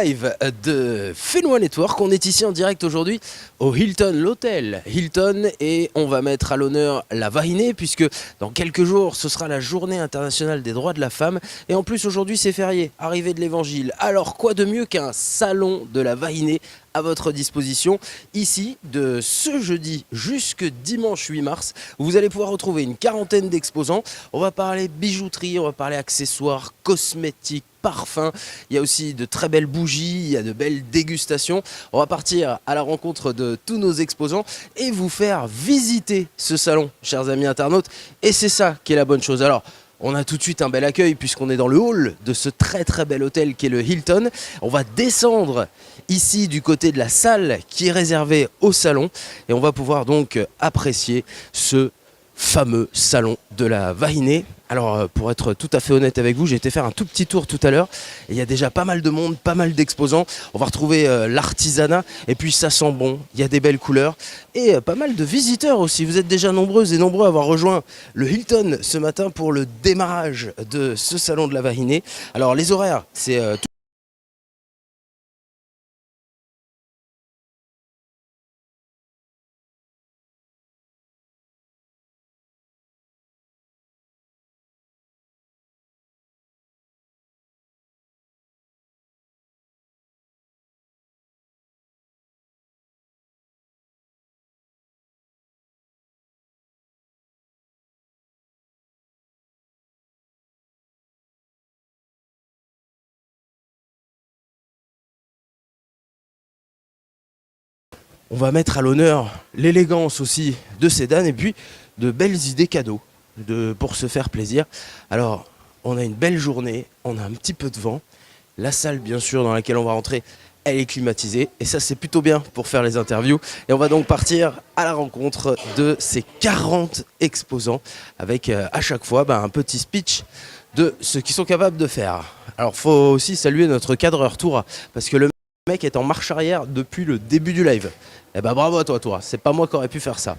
live de Fenway Network. On est ici en direct aujourd'hui au Hilton, l'hôtel Hilton, et on va mettre à l'honneur la Vahinée puisque dans quelques jours ce sera la journée internationale des droits de la femme et en plus aujourd'hui c'est férié, arrivée de l'évangile. Alors quoi de mieux qu'un salon de la Vahinée à votre disposition ici de ce jeudi jusque dimanche 8 mars. Vous allez pouvoir retrouver une quarantaine d'exposants. On va parler bijouterie, on va parler accessoires, cosmétiques, parfums. Il y a aussi de très belles bougies, il y a de belles dégustations. On va partir à la rencontre de tous nos exposants et vous faire visiter ce salon, chers amis internautes. Et c'est ça qui est la bonne chose. Alors, on a tout de suite un bel accueil puisqu'on est dans le hall de ce très très bel hôtel qui est le Hilton. On va descendre ici du côté de la salle qui est réservée au salon et on va pouvoir donc apprécier ce fameux salon de la Vahinée. Alors pour être tout à fait honnête avec vous, j'ai été faire un tout petit tour tout à l'heure et il y a déjà pas mal de monde, pas mal d'exposants. On va retrouver l'artisanat et puis ça sent bon, il y a des belles couleurs et pas mal de visiteurs aussi. Vous êtes déjà nombreuses et nombreux à avoir rejoint le Hilton ce matin pour le démarrage de ce salon de la Vahinée. Alors les horaires, c'est on va mettre à l'honneur l'élégance aussi de ces dames et puis de belles idées cadeaux pour se faire plaisir. Alors, on a une belle journée, on a un petit peu de vent. La salle, bien sûr, dans laquelle on va rentrer, elle est climatisée. Et ça, c'est plutôt bien pour faire les interviews. Et on va donc partir à la rencontre de ces 40 exposants avec à chaque fois un petit speech de ce qu'ils sont capables de faire. Alors, il faut aussi saluer notre cadreur Toura parce que le mec est en marche arrière depuis le début du live. Eh ben bravo à toi Toura, c'est pas moi qui aurais pu faire ça.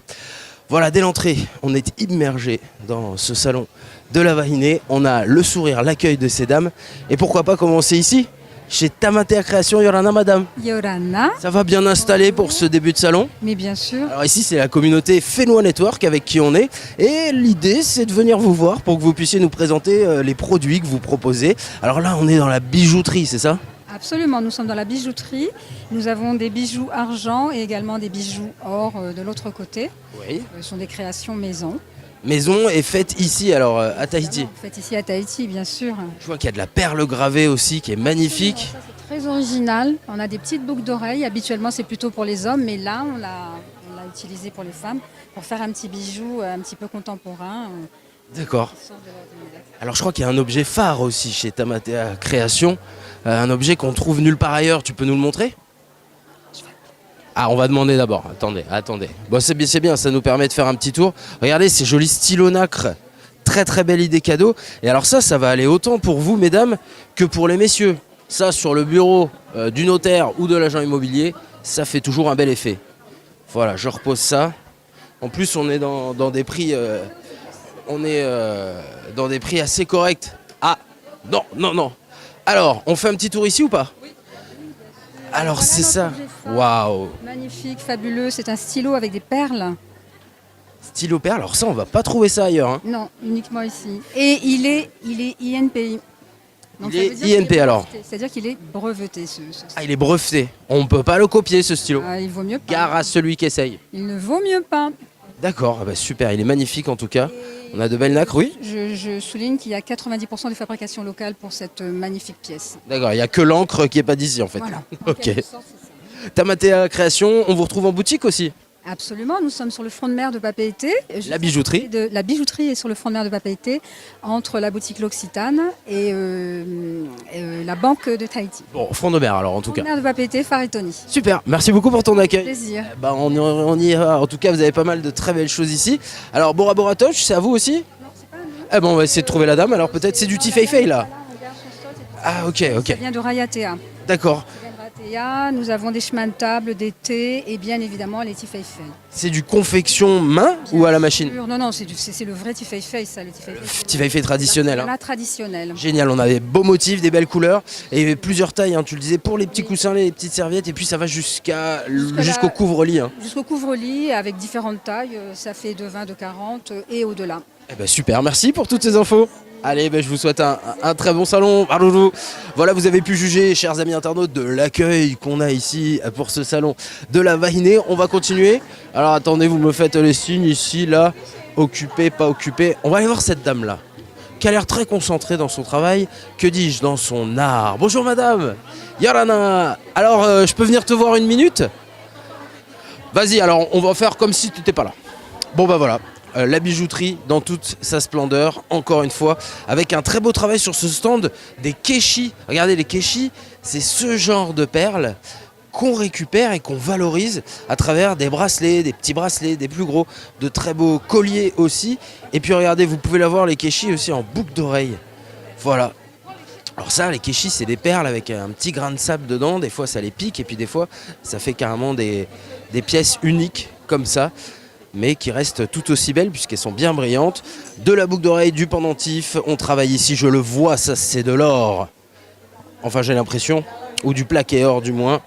Voilà, dès l'entrée, on est immergé dans ce salon de la Vahinée. On a le sourire, l'accueil de ces dames. Et pourquoi pas commencer ici, chez Tamatea Création, Yorana, madame. Yorana. Ça va bien installé pour ce début de salon? Mais bien sûr. Alors ici, c'est la communauté Fenway Network avec qui on est. Et l'idée, c'est de venir vous voir pour que vous puissiez nous présenter les produits que vous proposez. Alors là, on est dans la bijouterie, c'est ça? Absolument, nous sommes dans la bijouterie. Nous avons des bijoux argent et également des bijoux or de l'autre côté. Oui. Ce sont des créations maison. Maison est faite ici, alors à Tahiti. Faite ici à Tahiti, bien sûr. Je vois qu'il y a de la perle gravée aussi qui est magnifique. Ça, c'est très original. On a des petites boucles d'oreilles. Habituellement, c'est plutôt pour les hommes, mais là, on l'a utilisé pour les femmes pour faire un petit bijou un petit peu contemporain. D'accord. Alors je crois qu'il y a un objet phare aussi chez Tamatea Création, un objet qu'on trouve nulle part ailleurs. Tu peux nous le montrer? Ah, on va demander d'abord. Attendez. Bon, c'est bien, ça nous permet de faire un petit tour. Regardez ces jolis stylos nacre. Très très belle idée cadeau. Et alors ça va aller autant pour vous, mesdames, que pour les messieurs. Ça, sur le bureau du notaire ou de l'agent immobilier, ça fait toujours un bel effet. Voilà, je repose ça. En plus, on est dans des prix... dans des prix assez corrects. Ah, non. Alors, on fait un petit tour ici ou pas? Oui. Alors, voilà, c'est ça. Waouh. Magnifique, fabuleux. C'est un stylo avec des perles. Stylo perle, alors ça, on va pas trouver ça ailleurs. Hein. Non, uniquement ici. Et il est INPI. Donc, il est INP alors. C'est-à-dire qu'il est breveté. Ah, il est breveté. On ne peut pas le copier, ce stylo. Ah, il vaut mieux pas. Gare à celui qui essaye. Il ne vaut mieux pas. D'accord, super. Il est magnifique en tout cas. On a de belles nacres, oui. Je souligne qu'il y a 90% de fabrication locale pour cette magnifique pièce. D'accord, il n'y a que l'encre qui n'est pas d'ici en fait. Voilà. Ok. Tamatea Création, on vous retrouve en boutique aussi? Absolument, nous sommes sur le front de mer de Papeete. La bijouterie? La bijouterie est sur le front de mer de Papeete, entre la boutique L'Occitane et la banque de Tahiti. Bon, front de mer alors en tout cas. Front de mer de Papeete, Faretoni. Super, merci beaucoup pour ton accueil. Plaisir. On y ira. En tout cas, vous avez pas mal de très belles choses ici. Alors, Bora Bora Touch, c'est à vous aussi? Non, c'est pas à nous. On va essayer de trouver la dame. Alors, peut-être c'est du Tifei là. Ah, ok. Ça vient de Rayatea. D'accord. Théa, nous avons des chemins de table, des thés et bien évidemment les tifeifei. C'est du confection main ou à la machine? Non, c'est le vrai tifeifei, ça, le tifeifei. Tifeifei traditionnel. La traditionnelle. Génial, on a des beaux motifs, des belles couleurs et plusieurs tailles, hein, tu le disais, pour les petits coussins, les petites serviettes et puis ça va jusqu'au couvre-lit. Hein. Jusqu'au couvre-lit avec différentes tailles, ça fait de 20, de 40 et au-delà. Eh ben super, merci pour toutes ces infos. Allez, je vous souhaite un très bon salon. Voilà, vous avez pu juger, chers amis internautes, de l'accueil qu'on a ici pour ce salon de la Vahinée. On va continuer. Alors attendez, vous me faites les signes ici, là, occupé, pas occupé. On va aller voir cette dame-là, qui a l'air très concentrée dans son travail, que dis-je, dans son art. Bonjour madame, Yarana. Alors, je peux venir te voir une minute? Vas-y, alors on va faire comme si tu n'étais pas là. Bon voilà. La bijouterie dans toute sa splendeur, encore une fois, avec un très beau travail sur ce stand des kéchis. Regardez, les kéchis, c'est ce genre de perles qu'on récupère et qu'on valorise à travers des bracelets, des petits bracelets, des plus gros, de très beaux colliers aussi. Et puis regardez, vous pouvez l'avoir les kéchis aussi en boucle d'oreille. Voilà. Alors ça, les kéchis, c'est des perles avec un petit grain de sable dedans. Des fois, ça les pique et puis des fois, ça fait carrément des pièces uniques comme ça, mais qui restent tout aussi belles puisqu'elles sont bien brillantes. De la boucle d'oreille, du pendentif, on travaille ici, je le vois, ça c'est de l'or. Enfin j'ai l'impression, ou du plaqué or du moins.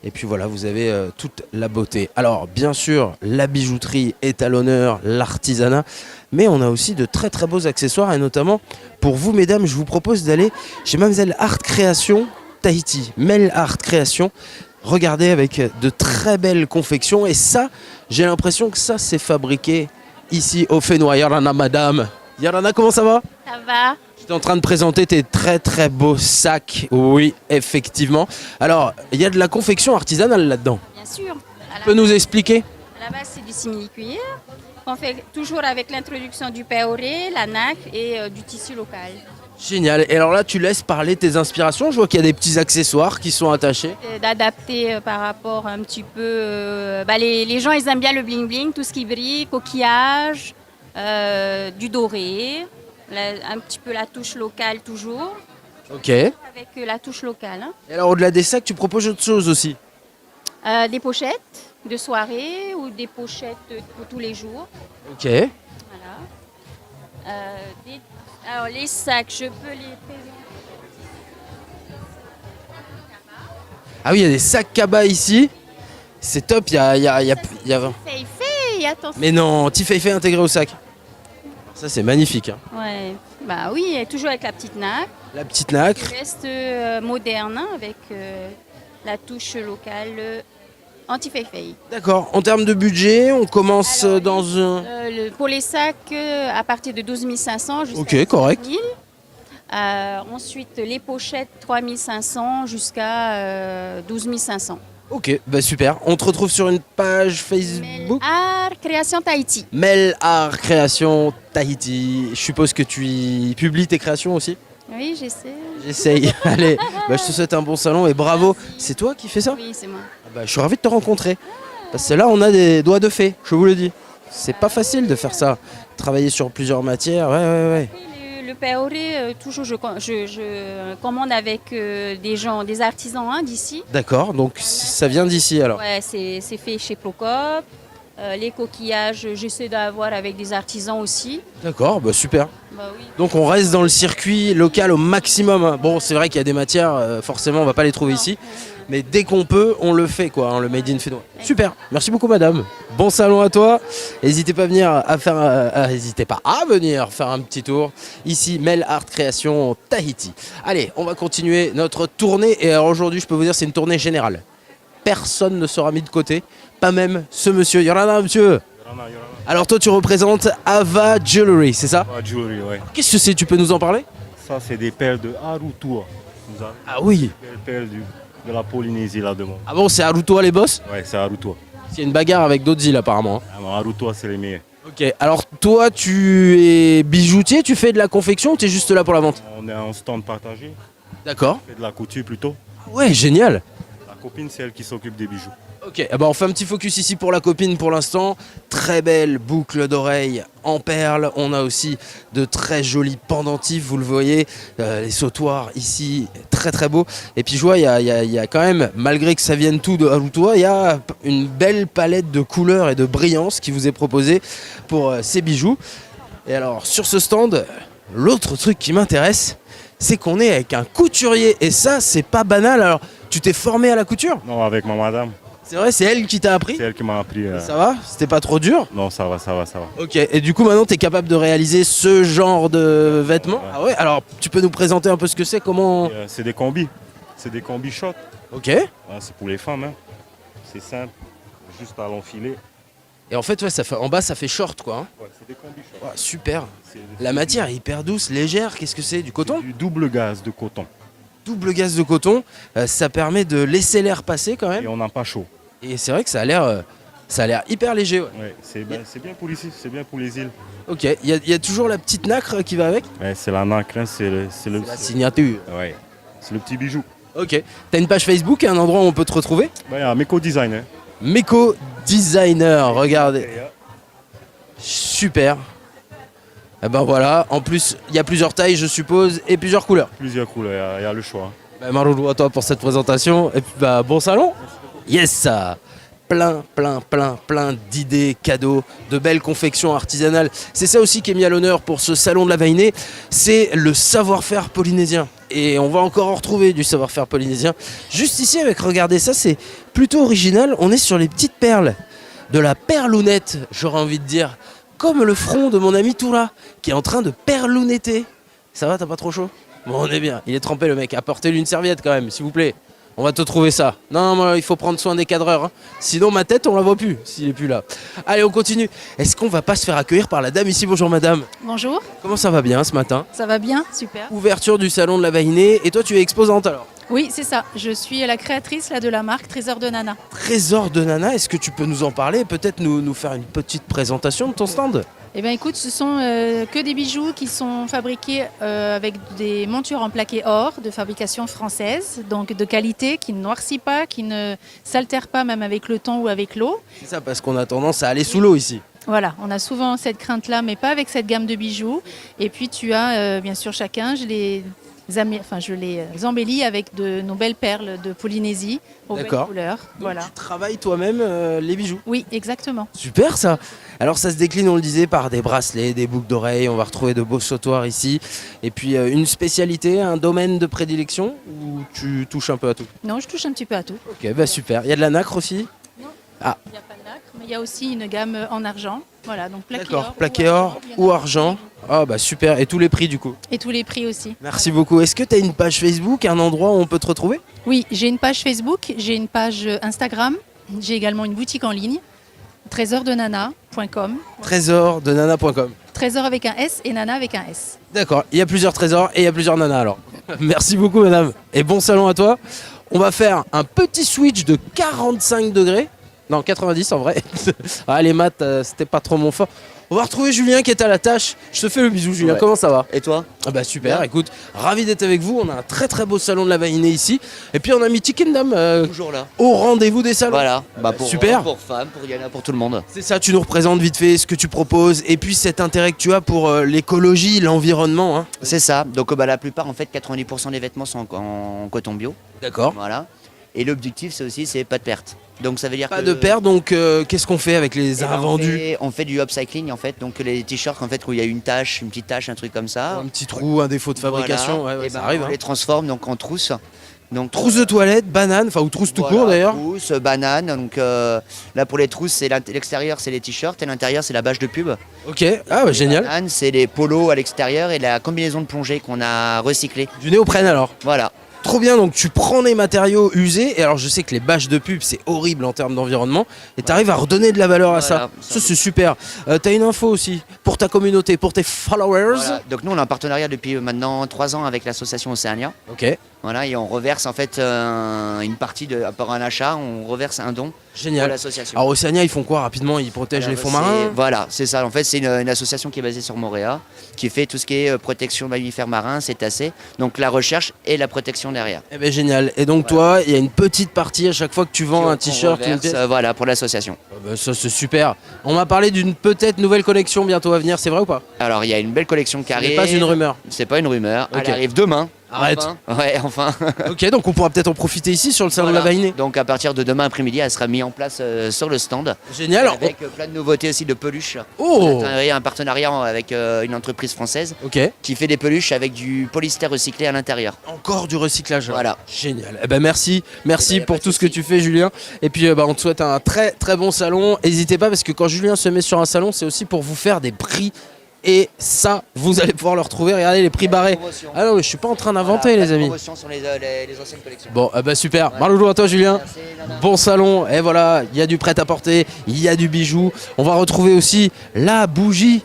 Et puis voilà, vous avez toute la beauté. Alors bien sûr, la bijouterie est à l'honneur, l'artisanat, mais on a aussi de très très beaux accessoires et notamment pour vous mesdames, je vous propose d'aller chez Mademoiselle Art Création Tahiti, Mel Art Création. Regardez, avec de très belles confections. Et ça, j'ai l'impression que ça, c'est fabriqué ici au Fénois. Yarana, madame. Yarana, comment ça va? Ça va. J'étais en train de présenter tes très très beaux sacs. Oui, effectivement. Alors, il y a de la confection artisanale là-dedans. Bien sûr. Tu peux nous expliquer? À la base, c'est du simili-cuir. On fait toujours avec l'introduction du paoré, la nacre et du tissu local. Génial. Et alors là, tu laisses parler tes inspirations. Je vois qu'il y a des petits accessoires qui sont attachés. D'adapter par rapport un petit peu... les gens, ils aiment bien le bling-bling, tout ce qui brille, coquillage, du doré, un petit peu la touche locale toujours. Ok. Avec la touche locale. Hein. Et alors, au-delà des sacs, tu proposes autre chose aussi? Des pochettes de soirée ou des pochettes pour tous les jours. Ok. Voilà. Alors, les sacs, je peux les présenter. Ah oui, il y a des sacs cabas ici. C'est top, il y a... Fait, attention. Mais non, Tifeifei intégré au sac. Ça, c'est magnifique. Hein. Ouais, bah oui, et toujours avec la petite nacre. La petite nacre. Il reste moderne hein, avec la touche locale anti-Feifei. D'accord. En termes de budget, on commence Alors, dans un... pour les sacs, à partir de 12 500 jusqu'à Ok, correct. 10 000. Ensuite, les pochettes, 3 500 jusqu'à 12 500. Ok, bah super. On te retrouve sur une page Facebook. Art Création Tahiti. Mel Art Création Tahiti. Je suppose que tu y publies tes créations aussi? Oui, j'essaie. J'essaye. Allez, bah, je te souhaite un bon salon et bravo. C'est toi qui fais ça? Oui, c'est moi. Bah, je suis ravi de te rencontrer. Parce que là, on a des doigts de fée, je vous le dis. C'est pas facile de faire ça. Travailler sur plusieurs matières, ouais. Le paoré, toujours je commande avec des gens, des artisans hein, d'ici. D'accord, donc ça vient d'ici alors. Ouais, c'est fait chez Procop. Les coquillages, j'essaie d'avoir avec des artisans aussi. D'accord, bah super. Bah oui. Donc on reste dans le circuit local au maximum. Hein. Bon, c'est vrai qu'il y a des matières, forcément on va pas les trouver ici. Mais dès qu'on peut, on le fait quoi, hein, le Made in Fénois. Super, merci beaucoup madame. Bon salon à toi. N'hésitez pas à venir faire un petit tour. Ici, Mel Art Création Tahiti. Allez, on va continuer notre tournée. Et alors aujourd'hui, je peux vous dire, c'est une tournée générale. Personne ne sera mis de côté, pas même ce monsieur. Yorana, monsieur. Alors toi, tu représentes Ava Jewelry, c'est ça? Ava Jewelry, ouais. Qu'est-ce que c'est? Tu peux nous en parler? Ça, c'est des perles de Arutua. Ah oui. Des perles de la Polynésie, là-dedans. Ah bon, c'est Arutua les boss? Ouais, c'est Arutua. Il y a une bagarre avec d'autres îles apparemment. Alors, Arutua, c'est les meilleurs. Ok, alors toi, tu es bijoutier, tu fais de la confection ou tu es juste là pour la vente? On est en stand partagé. D'accord. On fait de la couture plutôt. Ouais, génial. La copine, c'est elle qui s'occupe des bijoux. Ok, on fait un petit focus ici pour la copine pour l'instant. Très belle boucle d'oreilles en perles. On a aussi de très jolis pendentifs, vous le voyez. Les sautoirs ici, très très beaux. Et puis je vois, il y a quand même, malgré que ça vienne tout de toi, il y a une belle palette de couleurs et de brillance qui vous est proposée pour ces bijoux. Et alors, sur ce stand, l'autre truc qui m'intéresse, c'est qu'on est avec un couturier. Et ça, c'est pas banal. Alors, tu t'es formé à la couture? Non, avec ma madame. C'est vrai, c'est elle qui t'a appris? C'est elle qui m'a appris. Ça va? C'était pas trop dur? Non, ça va, ça va, ça va. Ok, et du coup maintenant tu es capable de réaliser ce genre de vêtements? Ouais. Ah ouais, alors tu peux nous présenter un peu ce que c'est, comment... C'est des combis. C'est des combis short. Ok, Ah, c'est pour les femmes. Hein. C'est simple. Juste à l'enfiler. et en fait, ouais, en bas ça fait short quoi. Hein. Ouais, c'est des combis short. Ouais, super. C'est La matière est hyper douce, légère, qu'est-ce que c'est? Du coton? du double gaz de coton. Double gaz de coton, ça permet de laisser l'air passer quand Et même. on n'a pas chaud. Et c'est vrai que ça a l'air hyper léger. Ouais. Ouais, c'est bien pour ici, c'est bien pour les îles. Ok, il y a toujours la petite nacre qui va avec? Ouais, c'est la nacre, hein, c'est le La signature. ouais, c'est le petit bijou. Ok, t'as une page Facebook et un endroit où on peut te retrouver? Il y a Meko Design. Hein. Meko Designer, regardez. Super. Et ben voilà, en plus il y a plusieurs tailles je suppose et plusieurs couleurs. Plusieurs couleurs, il y a le choix. Ben, Maroulou à toi pour cette présentation et puis bah, bon salon. Yes ça. Plein d'idées, cadeaux, de belles confections artisanales. C'est ça aussi qui est mis à l'honneur pour ce salon de la Vahinée, c'est le savoir-faire polynésien. Et on va encore en retrouver du savoir-faire polynésien. Juste ici avec, regardez ça, c'est plutôt original. On est sur les petites perles, de la perlounette, j'aurais envie de dire. Comme le front de mon ami Toura, qui est en train de perlounetter. Ça va, t'as pas trop chaud? Bon, on est bien. Il est trempé le mec. Apportez-lui une serviette quand même, s'il vous plaît. On va te trouver ça. Non, moi, il faut prendre soin des cadreurs. Hein. Sinon, ma tête, on la voit plus s'il est plus là. Allez, on continue. Est-ce qu'on va pas se faire accueillir par la dame ici? Bonjour madame. Bonjour, Comment ça va bien ce matin? ça va bien, super. Ouverture du salon de la Vahinée. Et toi, tu es exposante alors? Oui, c'est ça. Je suis la créatrice là, de la marque Trésor de Nana. Trésor de Nana, est-ce que tu peux nous en parler et peut-être nous faire une petite présentation de ton stand? Eh bien, écoute, ce sont que des bijoux qui sont fabriqués avec des montures en plaqué or de fabrication française, donc de qualité, qui ne noircit pas, qui ne s'altère pas même avec le temps ou avec l'eau. C'est ça, parce qu'on a tendance à aller sous l'eau ici. Voilà, on a souvent cette crainte-là, mais pas avec cette gamme de bijoux. Et puis, tu as, bien sûr, chacun, je les embellis avec de nos belles perles de Polynésie, aux belles D'accord. couleurs. Donc, Voilà. tu travailles toi-même les bijoux. Oui, exactement. Super ça. Alors ça se décline, on le disait, par des bracelets, des boucles d'oreilles, on va retrouver de beaux sautoirs ici. Et puis une spécialité, un domaine de prédilection où tu touches un peu à tout? Non, je touche un petit peu à tout. Ok, bah super. Il y a de la nacre aussi? Il Ah, n'y a pas de nacre, mais il y a aussi une gamme en argent. Voilà, donc plaqué d'accord. or, Plaqué or il y en a ou pour argent. tous Ah bah super. Et tous les prix du coup? les goûts. Et tous les prix aussi. Merci beaucoup. Est-ce que tu as une page Facebook, un endroit où on peut te retrouver? Oui, j'ai une page Facebook, j'ai une page Instagram, j'ai également une boutique en ligne, trésordenana.com. Trésordenana.com. Trésor avec un S et Nana avec un S. D'accord, il y a plusieurs trésors et il y a plusieurs nanas alors. Merci beaucoup madame et bon salon à toi. On va faire un petit switch de 45 degrés. Non, 90 en vrai. Ah, les maths, c'était pas trop mon fort. On va retrouver Julien qui est à la tâche. Je te fais le bisou Julien, Ouais. comment ça va? Et toi? Ah bah super, Bien. écoute, ravi d'être avec vous. On a un très très beau salon de la Vahinée ici. Et puis on a mis Kingdom Toujours là. au rendez-vous des salons. Voilà. Pour, super. Pour femmes, pour Yana, pour tout le monde. C'est ça, tu nous représentes vite fait ce que tu proposes et puis cet intérêt que tu as pour l'écologie, l'environnement. Hein. C'est ça. Donc la plupart, en fait, 90% des vêtements sont en coton bio. D'accord. Voilà. Et l'objectif, c'est pas de perte. Donc ça veut dire Pas que de perte, donc qu'est-ce qu'on fait avec les eh ben, invendus? on fait du upcycling en fait. Donc les t-shirts en fait où il y a une tache, une petite tache, un truc comme ça. Un petit trou, un défaut de fabrication, Voilà. ouais, Eh ça ben, arrive. On Hein. les transforme donc en trousses. Donc Trousse de toilette, banane, enfin ou trousse tout voilà, court d'ailleurs. Trousses, bananes. Donc là pour les trousses, c'est l'extérieur, c'est les t-shirts et l'intérieur, c'est la bâche de pub. Ok, ah ouais, génial. Bananes, c'est les polos à l'extérieur et la combinaison de plongée qu'on a recyclée. Du néoprène alors. Voilà. Trop bien, donc tu prends les matériaux usés, et alors je sais que les bâches de pub c'est horrible en termes d'environnement, et tu arrives à redonner de la valeur à ça. Voilà, Ça c'est super. T'as une info aussi pour ta communauté, pour tes followers. Voilà. Donc nous on a un partenariat depuis maintenant 3 ans avec l'association Océania. Ok. Voilà, et on reverse en fait une partie par un achat, on reverse un don pour Génial. l'association. Alors Océania, ils font quoi rapidement? Ils protègent les fonds marins? Voilà, c'est ça. En fait, c'est une association qui est basée sur Montréal, qui fait tout ce qui est protection de mammifères marins, cétacés. Donc la recherche et la protection derrière. Eh ben génial. Et donc toi, il y a une petite partie à chaque fois que tu vends un t-shirt ou une pièce? Voilà, pour l'association. Ah bah ça c'est super. On m'a parlé d'une peut-être nouvelle collection bientôt à venir, c'est vrai ou pas? Alors, il y a une belle collection qui Ce arrive. n'est pas une rumeur. C'est pas une rumeur. Ok. Elle arrive demain. Arrête. Enfin. Ouais, enfin. Ok, donc on pourra peut-être en profiter ici sur le salon Voilà. de la Vahinée. Donc à partir de demain après-midi, elle sera mise en place sur le stand. Génial. Avec plein de nouveautés aussi de peluches. Oh. On a un partenariat avec une entreprise française Ok. qui fait des peluches avec du polystère recyclé à l'intérieur. Encore du recyclage. Voilà. Génial. Eh ben merci Eh ben, y a pour pas de tout ce que souci. tu fais, Julien. Et puis on te souhaite un très très bon salon. N'hésitez pas parce que quand Julien se met sur un salon, c'est aussi pour vous faire des prix. Et ça, vous allez pouvoir le retrouver. Regardez les prix barrés. Ah non, mais je suis pas en train d'inventer, les amis. Promotion sur les anciennes collections. Bon, super. Marloulou à toi, Julien. Merci, Nana. Bon salon. Et voilà, il y a du prêt-à-porter, il y a du bijou. On va retrouver aussi la bougie.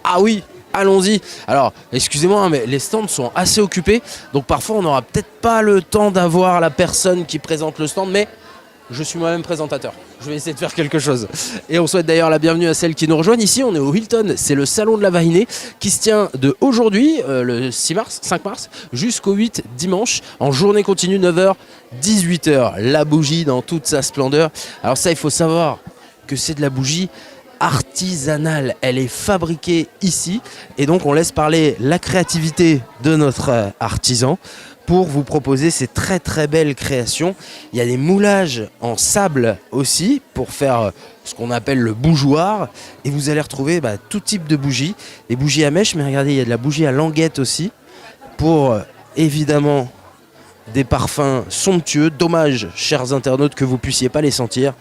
Ah oui. Allons-y. Alors, excusez-moi, mais les stands sont assez occupés. Donc parfois, on n'aura peut-être pas le temps d'avoir la personne qui présente le stand. Mais je suis moi-même présentateur. Je vais essayer de faire quelque chose. Et on souhaite d'ailleurs la bienvenue à celles qui nous rejoignent. Ici, on est au Hilton. C'est le salon de la Vahinée qui se tient de aujourd'hui, le 5 mars, jusqu'au 8 dimanche, en journée continue 9h, 18h. La bougie dans toute sa splendeur. Alors ça, il faut savoir que c'est de la bougie artisanale. Elle est fabriquée ici. Et donc, on laisse parler la créativité de notre artisan pour vous proposer ces très très belles créations. Il y a des moulages en sable aussi pour faire ce qu'on appelle le bougeoir. Et vous allez retrouver tout type de bougies. Des bougies à mèche, mais regardez, il y a de la bougie à languette aussi pour évidemment des parfums somptueux. Dommage, chers internautes, que vous puissiez pas les sentir.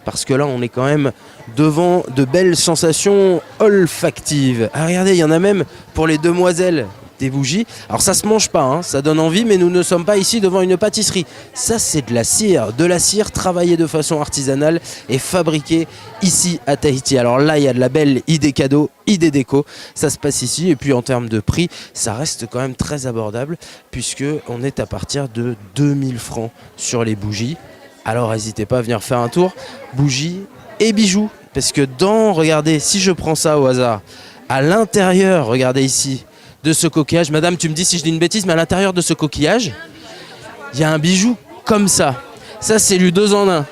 Parce que là, on est quand même devant de belles sensations olfactives. Ah, regardez, il y en a même pour les demoiselles. Des bougies. Alors ça se mange pas, hein, ça donne envie, mais nous ne sommes pas ici devant une pâtisserie. Ça c'est de la cire travaillée de façon artisanale et fabriquée ici à Tahiti. Alors là il y a de la belle idée cadeau, idée déco, ça se passe ici. Et puis en termes de prix, ça reste quand même très abordable puisque on est à partir de 2000 francs sur les bougies. Alors n'hésitez pas à venir faire un tour, bougies et bijoux. Parce que regardez, si je prends ça au hasard, à l'intérieur, regardez ici, de ce coquillage. Madame, tu me dis si je dis une bêtise, mais à l'intérieur de ce coquillage, il y a un bijou comme ça. Ça, c'est du 2 en 1.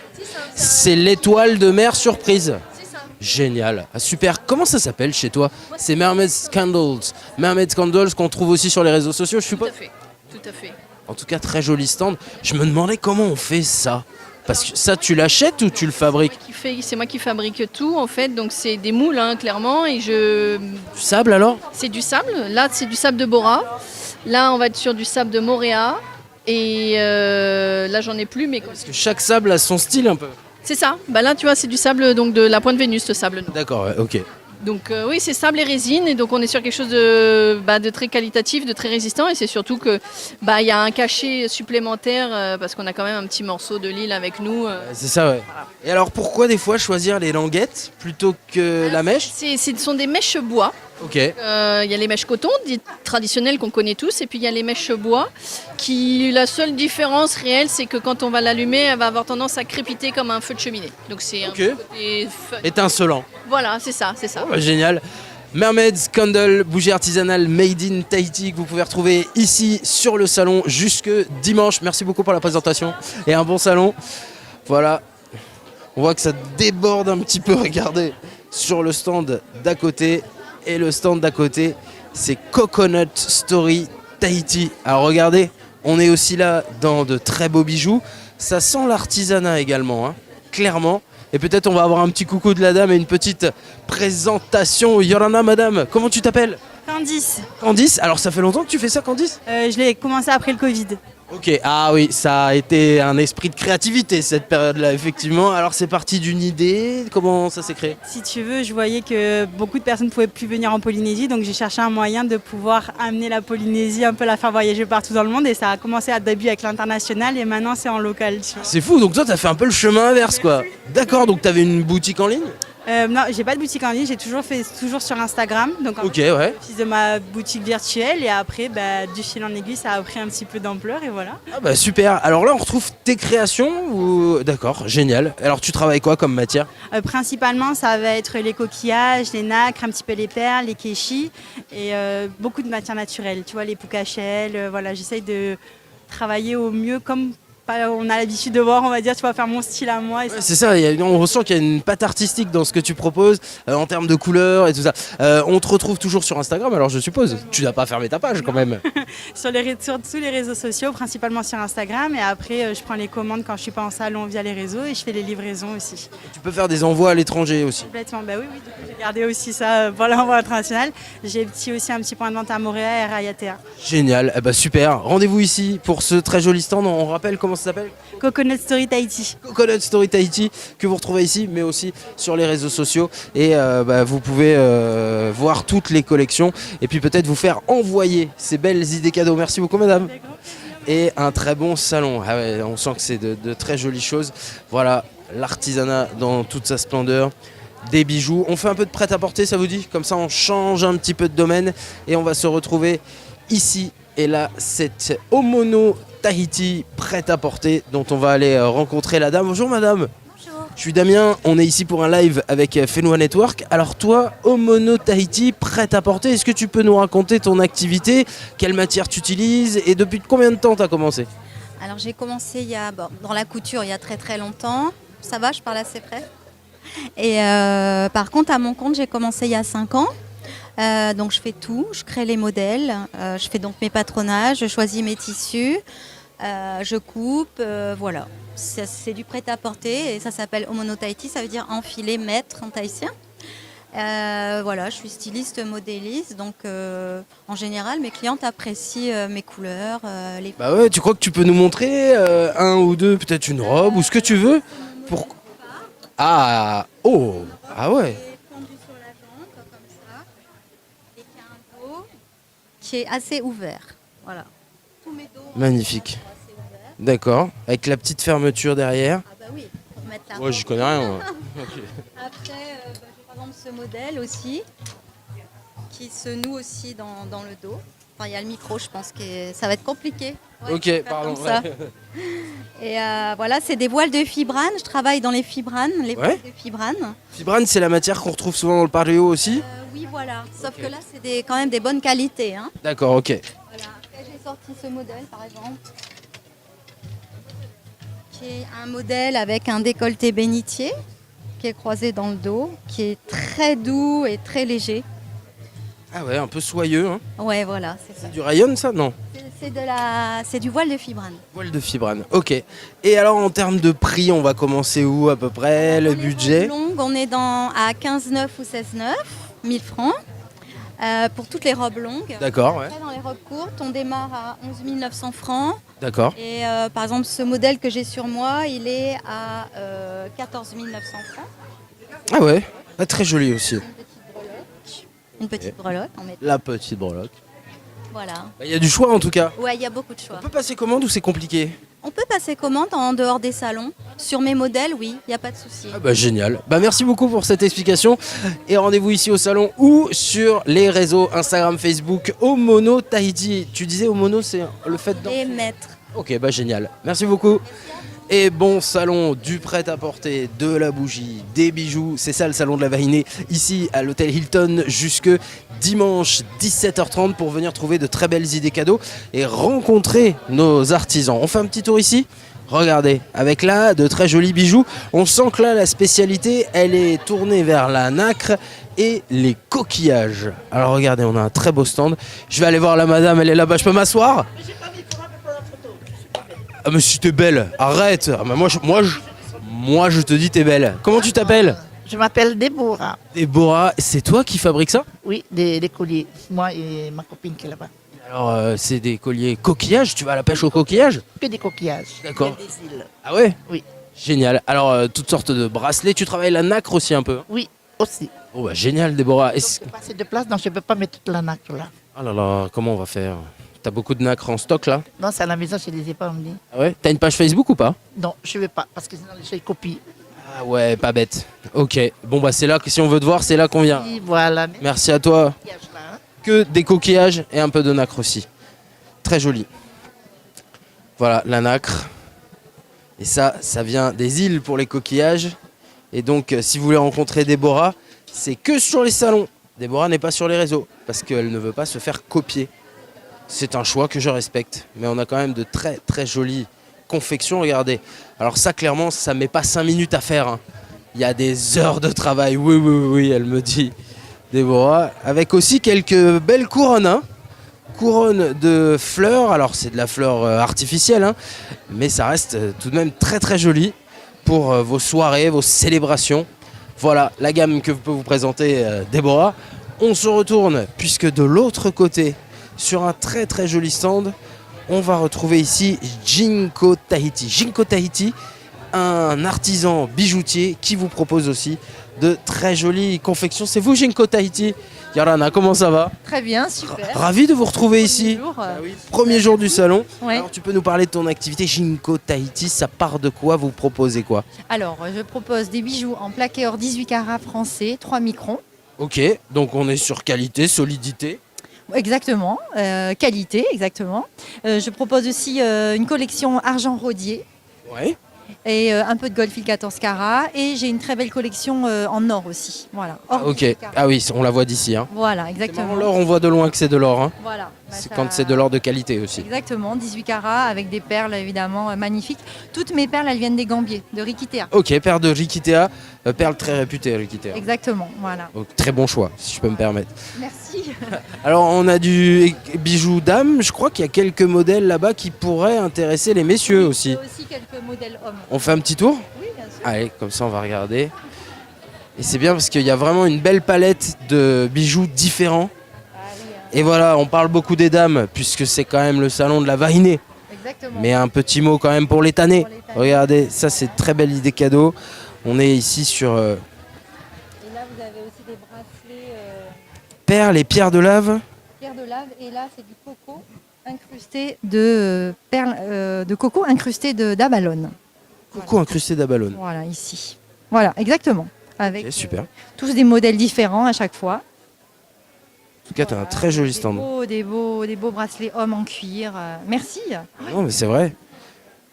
C'est l'étoile de mer surprise. Génial. Ah, super. Comment ça s'appelle chez toi? C'est Mermaid's Candles. Mermaid's Candles qu'on trouve aussi sur les réseaux sociaux, je suppose. Tout à fait. En tout cas, très joli stand. Je me demandais comment on fait ça. Parce que ça, tu l'achètes ou tu le fabriques? C'est moi qui fabrique tout en fait, donc c'est des moules clairement et je. Du sable alors? C'est du sable. Là c'est du sable de Bora. Là on va être sur du sable de Moréa et là j'en ai plus mais. Parce que chaque sable a son style un peu. C'est ça. Là tu vois c'est du sable donc de la Pointe Vénus ce sable. D'accord, ouais, ok. Donc oui, c'est sable et résine et donc on est sur quelque chose de très qualitatif, de très résistant et c'est surtout que il y a un cachet supplémentaire parce qu'on a quand même un petit morceau de l'île avec nous. C'est ça, ouais. Et alors pourquoi des fois choisir les languettes plutôt que la mèche? Ce sont des mèches bois. Ok. Il y a les mèches coton, dites traditionnelles qu'on connaît tous, et puis il y a les mèches bois, qui la seule différence réelle, c'est que quand on va l'allumer, elle va avoir tendance à crépiter comme un feu de cheminée. Donc c'est un côté fun. Étincelant. Voilà, c'est ça, c'est ça. Oh, génial. Mermaid's Candle, bougie artisanale made in Tahiti que vous pouvez retrouver ici sur le salon jusque dimanche. Merci beaucoup pour la présentation et un bon salon. Voilà. On voit que ça déborde un petit peu, regardez, sur le stand d'à côté. Et le stand d'à côté, c'est Coconut Story Tahiti. Alors regardez, on est aussi là dans de très beaux bijoux. Ça sent l'artisanat également, hein, clairement. Et peut-être on va avoir un petit coucou de la dame et une petite présentation. Yorana, madame, comment tu t'appelles? Candice. Candice, alors ça fait longtemps que tu fais ça, Candice? Je l'ai commencé après le Covid. Ok, ah oui, ça a été un esprit de créativité cette période-là, effectivement. Alors c'est parti d'une idée, comment ça s'est créé? Si tu veux, je voyais que beaucoup de personnes ne pouvaient plus venir en Polynésie, donc j'ai cherché un moyen de pouvoir amener la Polynésie, un peu la faire voyager partout dans le monde, et ça a commencé à début avec l'international et maintenant c'est en local. C'est fou, donc toi t'as fait un peu le chemin inverse quoi. D'accord, donc t'avais une boutique en ligne? Non, j'ai pas de boutique en ligne, j'ai toujours fait sur Instagram. Donc en Ok, fait, ouais. je de ma boutique virtuelle et après, du fil en aiguille, ça a pris un petit peu d'ampleur et voilà. Ah bah super. Alors là, on retrouve tes créations ou... D'accord, génial. Alors tu travailles quoi comme matière? Principalement, ça va être les coquillages, les nacres, un petit peu les perles, les kéchis et beaucoup de matières naturelles. Tu vois, les poucachelles, voilà, j'essaye de travailler au mieux comme on a l'habitude de voir, on va dire, tu vas faire mon style à moi. Et Ouais, c'est ça, on ressent qu'il y a une patte artistique dans ce que tu proposes, en termes de couleurs et tout ça. On te retrouve toujours sur Instagram, alors je suppose. Tu n'as pas fermé ta page quand même. sur tous les réseaux sociaux, principalement sur Instagram. Et après, je prends les commandes quand je suis pas en salon via les réseaux et je fais les livraisons aussi. Tu peux faire des envois à l'étranger aussi. Complètement, bah oui, du coup, j'ai gardé aussi ça pour l'envoi international. J'ai aussi un petit point de vente à Montréal et à Raiatea. Génial, eh bah super. Rendez-vous ici pour ce très joli stand. On rappelle comment ça s'appelle? Coconut Story Tahiti. Coconut Story Tahiti, que vous retrouvez ici, mais aussi sur les réseaux sociaux. Et vous pouvez voir toutes les collections et puis peut-être vous faire envoyer ces belles idées cadeaux. Merci beaucoup, madame. Et un très bon salon. Ah ouais, on sent que c'est de très jolies choses. Voilà, l'artisanat dans toute sa splendeur. Des bijoux. On fait un peu de prêt-à-porter, ça vous dit? Comme ça, on change un petit peu de domaine et on va se retrouver ici et là, cette Omono Tahiti prêt-à-porter dont on va aller rencontrer la dame. Bonjour madame. Bonjour. Je suis Damien, on est ici pour un live avec Fenwa Network. Alors toi, Omono Tahiti prêt-à-porter, est-ce que tu peux nous raconter ton activité? Quelle matière tu utilises et depuis combien de temps tu as commencé? Alors j'ai commencé dans la couture il y a très très longtemps. Ça va, je parle assez près. Et par contre à mon compte j'ai commencé il y a 5 ans. Donc je fais tout, je crée les modèles, je fais donc mes patronages, je choisis mes tissus, je coupe, voilà. C'est du prêt-à-porter et ça s'appelle Omono Tahiti, ça veut dire enfiler, mettre en tahitien. Voilà, je suis styliste, modéliste, donc en général mes clientes apprécient mes couleurs. Bah ouais, tu crois que tu peux nous montrer un ou deux, peut-être une robe ou ce que tu veux pour... Ah, oh, ah ouais. Sur la jambe, comme ça, et qui a un dos qui est assez ouvert. Voilà. Tous mes dos Magnifique. sont assez ouverts. D'accord, avec la petite fermeture derrière. Ah bah oui, pour mettre la Moi, j'y robe. connais rien. Moi. Après, j'ai par exemple ce modèle aussi, qui se noue aussi dans le dos. Enfin, il y a le micro, je pense que ça va être compliqué. Ouais, Ok, je vais faire pardon. comme ça. Et voilà, c'est des voiles de fibrane. Je travaille dans les fibranes, les voiles de fibrane. Fibrane, c'est la matière qu'on retrouve souvent dans le paléo aussi. Oui, voilà. Sauf que là, c'est quand même des bonnes qualités. Hein. D'accord, ok. Voilà. Après, j'ai sorti ce modèle, par exemple, qui est un modèle avec un décolleté bénitier, qui est croisé dans le dos, qui est très doux et très léger. Ah ouais, un peu soyeux. Hein. Ouais, voilà, c'est ça. Du rayon, ça? Non. C'est du voile de fibrane. Voile de fibrane, ok. Et alors, en termes de prix, on va commencer où à peu près? Le budget? Longue, on est à 15,9 ou 16,9 1000 francs pour toutes les robes longues. D'accord, ouais. Après, dans les robes courtes, on démarre à 11 900 francs. D'accord. Et par exemple, ce modèle que j'ai sur moi, il est à 14 900 francs. Ah ouais, ah, très joli aussi. Une petite breloque en métal. La petite breloque. Voilà. Il y a du choix en tout cas. Ouais, il y a beaucoup de choix. On peut passer commande ou c'est compliqué? On peut passer commande en dehors des salons. Sur mes modèles, oui, il n'y a pas de souci. Ah bah génial. Bah merci beaucoup pour cette explication. Et rendez-vous ici au salon ou sur les réseaux Instagram, Facebook, Omono Tahiti. Tu disais Omono, c'est le fait d'en... Et maître. Ok, bah génial. Merci beaucoup. Et bon salon, du prêt-à-porter, de la bougie, des bijoux. C'est ça le salon de la Vahinée, ici à l'hôtel Hilton, jusque dimanche 17h30 pour venir trouver de très belles idées cadeaux et rencontrer nos artisans. On fait un petit tour ici. Regardez, avec là de très jolis bijoux. On sent que là la spécialité, elle est tournée vers la nacre et les coquillages. Alors regardez, on a un très beau stand. Je vais aller voir la madame, elle est là-bas. Je peux m'asseoir? Ah mais si t'es belle, arrête. Ah, mais moi je te dis t'es belle. Comment tu t'appelles? Je m'appelle Déborah. Déborah, c'est toi qui fabrique ça? Oui, des colliers. Moi et ma copine qui est là-bas. Alors c'est des colliers coquillages, tu vas à la pêche aux coquillages? Que des coquillages. D'accord. Que des îles. Ah ouais? Oui. Génial. Alors toutes sortes de bracelets, tu travailles la nacre aussi un peu? Oui, aussi. Oh bah génial Déborah. Donc, j'ai pas assez de place, donc je ne peux pas mettre toute la nacre là. Oh là là, comment on va faire? T'as beaucoup de nacre en stock là? Non, c'est à la maison, je ne les ai pas emmenés. Ah ouais? T'as une page Facebook ou pas? Non, je ne veux pas, parce que sinon les gens ils copient. Ah ouais, pas bête. Ok, bon bah c'est là que si on veut te voir, c'est là qu'on vient. Et voilà. Merci à toi. Que des coquillages et un peu de nacre aussi. Très joli. Voilà, la nacre. Et ça vient des îles pour les coquillages. Et donc, si vous voulez rencontrer Déborah, c'est que sur les salons. Déborah n'est pas sur les réseaux parce qu'elle ne veut pas se faire copier. C'est un choix que je respecte. Mais on a quand même de très très jolies confections, regardez. Alors ça, clairement, ça met pas 5 minutes à faire, hein. Il y a des heures de travail, oui, elle me dit, Déborah. Avec aussi quelques belles couronnes, hein. Couronne de fleurs, alors c'est de la fleur artificielle, hein, mais ça reste tout de même très très joli pour vos soirées, vos célébrations. Voilà la gamme que peut vous présenter Déborah. On se retourne puisque de l'autre côté, sur un très très joli stand, on va retrouver ici Jinko Tahiti. Jinko Tahiti, un artisan bijoutier qui vous propose aussi de très jolies confections. C'est vous Jinko Tahiti? Yarana, comment ça va? Très bien, super. Ravi de vous retrouver ici. Premier jour du salon. Ouais. Alors tu peux nous parler de ton activité Jinko Tahiti, ça part de quoi? Vous proposez quoi? Alors, je propose des bijoux en plaqué or 18 carats français, 3 microns. Ok, donc on est sur qualité, solidité. Exactement, qualité, exactement. Je propose aussi une collection argent rodier. Ouais. Et un peu de gold fil 14 carats. Et j'ai une très belle collection en or aussi. Voilà. Or Ok, 18 carats. ah oui, on la voit d'ici. Hein. Voilà, exactement. L'or, on voit de loin que c'est de l'or. Hein. Voilà. C'est ça- quand c'est de l'or de qualité aussi. Exactement, 18 carats avec des perles évidemment magnifiques. Toutes mes perles, elles viennent des Gambiers, de Rikitea. Ok, perle de Rikitea, perle très réputée Rikitea. Exactement, voilà. Donc, très bon choix, si je peux me permettre. Merci. Alors on a du bijou dame, je crois qu'il y a quelques modèles là-bas qui pourraient intéresser les messieurs aussi. J'ai aussi quelques modèles hommes. On fait un petit tour? Oui, bien sûr. Allez, comme ça on va regarder. Et c'est bien parce qu'il y a vraiment une belle palette de bijoux différents. Et voilà, on parle beaucoup des dames puisque c'est quand même le salon de la Vahinée. Exactement. Mais un petit mot quand même pour les tannés. Regardez, ça c'est une très belle idée cadeau. On est ici sur Et là, vous avez aussi des bracelets perles et pierres de lave. pierre de lave. Et là, c'est du coco incrusté de perles de coco incrusté d'abalone. Coco incrusté d'abalone. Voilà, ici. Voilà, exactement. Avec Ok, super. tous des modèles différents à chaque fois. En tout cas, tu as un très joli stand. Des beaux bracelets hommes en cuir. Merci. Non, mais c'est vrai.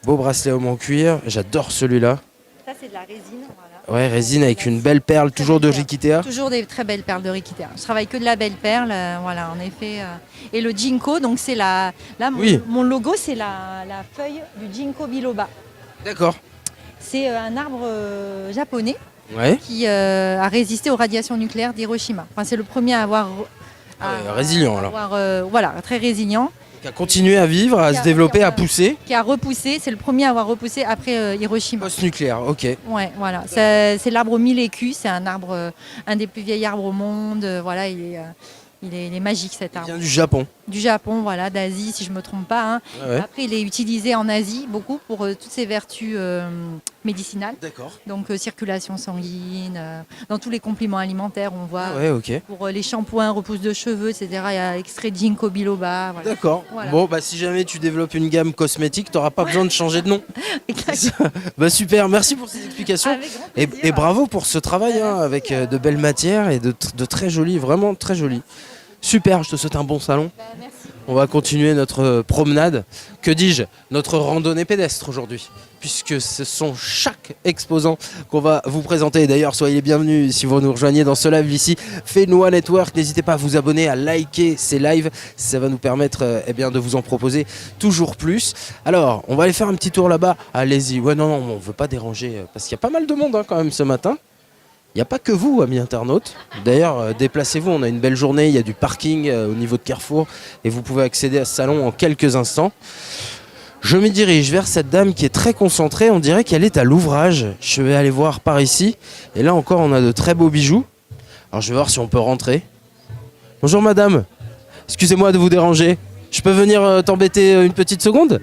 Beau bracelet homme en cuir. J'adore celui-là. Ça, c'est de la résine. Voilà. Ouais, résine avec une belle perle, toujours de Rikitea. Toujours des très belles perles de Rikitea. Je travaille que de la belle perle, voilà, en effet. Et le Jinko, donc c'est là Oui. mon logo, c'est la feuille du Jinko biloba. D'accord. C'est un arbre japonais Ouais. qui a résisté aux radiations nucléaires d'Hiroshima. Enfin, c'est le premier à avoir Résilient alors. voilà, très résilient, Qui a continué à vivre, à se développer, à pousser. qui a repoussé. C'est le premier à avoir repoussé après Hiroshima. Post-nucléaire, ok. Ouais, voilà. C'est l'arbre aux 1000 écus. C'est un arbre, un des plus vieils arbres au monde. Voilà, il est magique cet Il arbre. vient du Japon. Du Japon, voilà, d'Asie, si je me trompe pas. Hein. Ouais. Après, il est utilisé en Asie beaucoup pour toutes ses vertus médicinales. D'accord. Donc circulation sanguine, dans tous les compléments alimentaires, on voit. Ah ouais, ok. Pour les shampoings, repousse de cheveux, etc. Il y a extrait de ginkgo biloba. Voilà. D'accord. Voilà. Bon, bah si jamais tu développes une gamme cosmétique, tu n'auras pas besoin de changer de nom. Bah super, merci pour ces explications. Avec grand plaisir. Et bravo pour ce travail hein, avec de belles matières et de très jolis, vraiment très jolis. Super, je te souhaite un bon salon. Merci. On va continuer notre promenade, que dis-je, notre randonnée pédestre aujourd'hui, puisque ce sont chaque exposant qu'on va vous présenter. D'ailleurs, soyez les bienvenus si vous nous rejoignez dans ce live ici, Fenwa Network. N'hésitez pas à vous abonner, à liker ces lives, ça va nous permettre eh bien, de vous en proposer toujours plus. Alors, on va aller faire un petit tour là-bas. Allez-y, ouais, non, on ne veut pas déranger, parce qu'il y a pas mal de monde hein, quand même ce matin. Il n'y a pas que vous, amis internautes. D'ailleurs, déplacez-vous, on a une belle journée, il y a du parking au niveau de Carrefour et vous pouvez accéder à ce salon en quelques instants. Je me dirige vers cette dame qui est très concentrée, on dirait qu'elle est à l'ouvrage. Je vais aller voir par ici. Et là encore, on a de très beaux bijoux. Alors je vais voir si on peut rentrer. Bonjour madame, excusez-moi de vous déranger. Je peux venir t'embêter une petite seconde?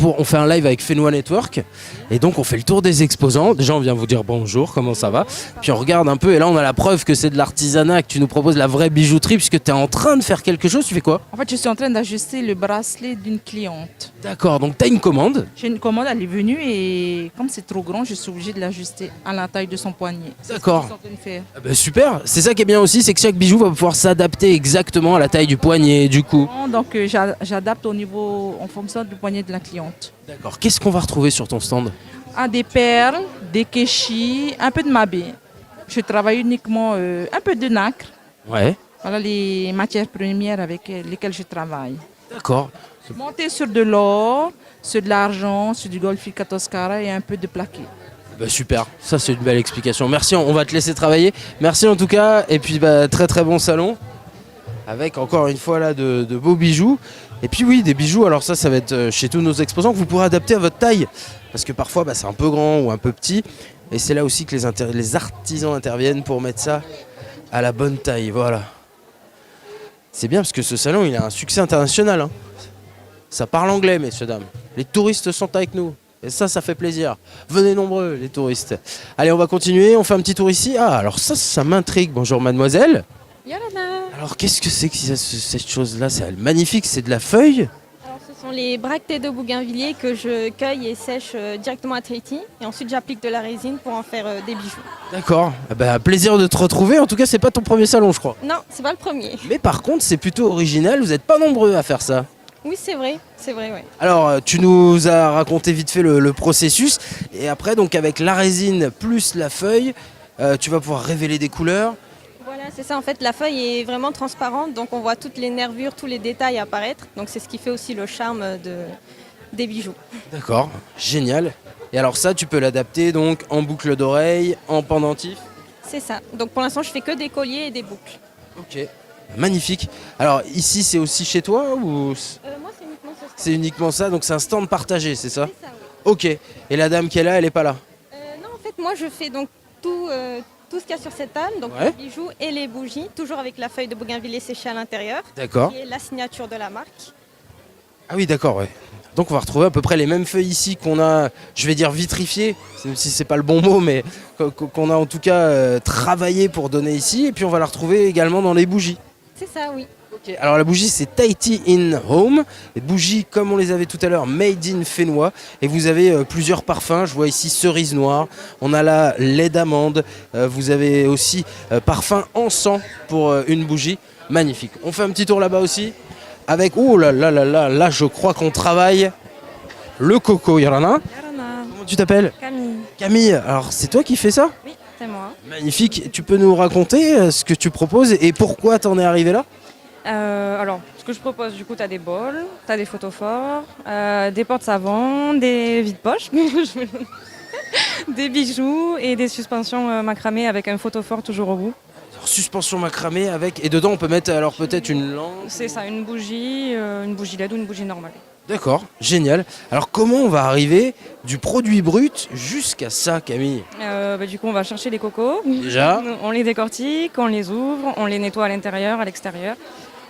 On fait un live avec Fenwa Network et donc on fait le tour des exposants. Déjà on vient vous dire bonjour, comment ça va? Puis on regarde un peu et là on a la preuve que c'est de l'artisanat, que tu nous proposes la vraie bijouterie puisque tu es en train de faire quelque chose. Tu fais quoi? En fait, je suis en train d'ajuster le bracelet d'une cliente. D'accord, donc tu as une commande. J'ai une commande, elle est venue et comme c'est trop grand, je suis obligée de l'ajuster à la taille de son poignet. D'accord. C'est ce que je suis en train de faire. Ah bah super, c'est ça qui est bien aussi, c'est que chaque bijou va pouvoir s'adapter exactement à la taille du poignet du cou. Donc j'adapte au niveau, en fonction du poignet de la cliente. D'accord, qu'est-ce qu'on va retrouver sur ton stand? Des perles, des kéchis, un peu de mabé. Je travaille uniquement un peu de nacre. Ouais. Voilà les matières premières avec lesquelles je travaille. D'accord. Monté sur de l'or, sur de l'argent, sur du Golfica Toscara et un peu de plaqué. Bah super, ça c'est une belle explication. Merci, on va te laisser travailler. Merci en tout cas, et puis bah, très très bon salon. Avec encore une fois là de beaux bijoux. Et puis oui, des bijoux, alors ça va être chez tous nos exposants que vous pourrez adapter à votre taille. Parce que parfois bah, c'est un peu grand ou un peu petit. Et c'est là aussi que les artisans interviennent pour mettre ça à la bonne taille. Voilà. C'est bien parce que ce salon il a un succès international. Hein. Ça parle anglais, messieurs, dames. Les touristes sont avec nous. Et ça fait plaisir. Venez nombreux, les touristes. Allez, on va continuer. On fait un petit tour ici. Ah, alors ça m'intrigue. Bonjour, mademoiselle. Yolanda. Alors, qu'est-ce que c'est que cette chose-là? C'est magnifique. C'est de la feuille? Alors, ce sont les bractées de bougainvilliers que je cueille et sèche directement à Tahiti. Et ensuite, j'applique de la résine pour en faire des bijoux. D'accord. Ah bah, plaisir de te retrouver. En tout cas, c'est pas ton premier salon, je crois. Non, c'est pas le premier. Mais par contre, c'est plutôt original. Vous n'êtes pas nombreux à faire ça. Oui, c'est vrai, ouais. Alors, tu nous as raconté vite fait le processus. Et après, donc, avec la résine plus la feuille, tu vas pouvoir révéler des couleurs. Voilà, c'est ça. En fait, la feuille est vraiment transparente, donc on voit toutes les nervures, tous les détails apparaître. Donc, c'est ce qui fait aussi le charme des bijoux. D'accord, génial. Et alors ça, tu peux l'adapter donc en boucle d'oreille, en pendentif. C'est ça. Donc, pour l'instant, je fais que des colliers et des boucles. Ok, magnifique. Alors ici, c'est aussi chez toi ou Moi, c'est uniquement ça. c'est uniquement ça? Donc c'est un stand partagé, c'est ça? C'est ça, oui. Ok. Et la dame qui est là, elle est pas là? Non, en fait, moi, je fais donc tout ce qu'il y a sur cette table, donc Ouais. les bijoux et les bougies, toujours avec la feuille de bougainvilliers séchée à l'intérieur. D'accord. Qui est la signature de la marque. Ah oui, d'accord, ouais. Donc on va retrouver à peu près les mêmes feuilles ici qu'on a, je vais dire vitrifiées, même si c'est pas le bon mot, mais qu'on a en tout cas travaillé pour donner ici. Et puis on va la retrouver également dans les bougies. C'est ça, oui. Ok, alors la bougie c'est Tahiti in Home, les bougies comme on les avait tout à l'heure, made in Fénois, et vous avez plusieurs parfums, je vois ici cerise noire, on a là lait d'amande, vous avez aussi parfum encens pour une bougie, magnifique. On fait un petit tour là-bas aussi, avec, oh là là là là, là je crois qu'on travaille le coco, Yarana. Comment tu t'appelles? Camille. Camille, alors c'est toi qui fais ça? Oui, c'est moi. Magnifique, tu peux nous raconter ce que tu proposes et pourquoi t'en es arrivé là? Alors, ce que je propose, du coup, tu as des bols, tu as des photophores, des porte-savons, des vides-poches, des bijoux et des suspensions macramées avec un photophore toujours au bout. Alors, suspension macramée avec... Et dedans, on peut mettre alors peut-être une lampe? C'est ça, une bougie LED ou une bougie normale. D'accord, génial. Alors comment on va arriver du produit brut jusqu'à ça, Camille? Du coup, on va chercher les cocos. Déjà. On les décortique, on les ouvre, on les nettoie à l'intérieur, à l'extérieur.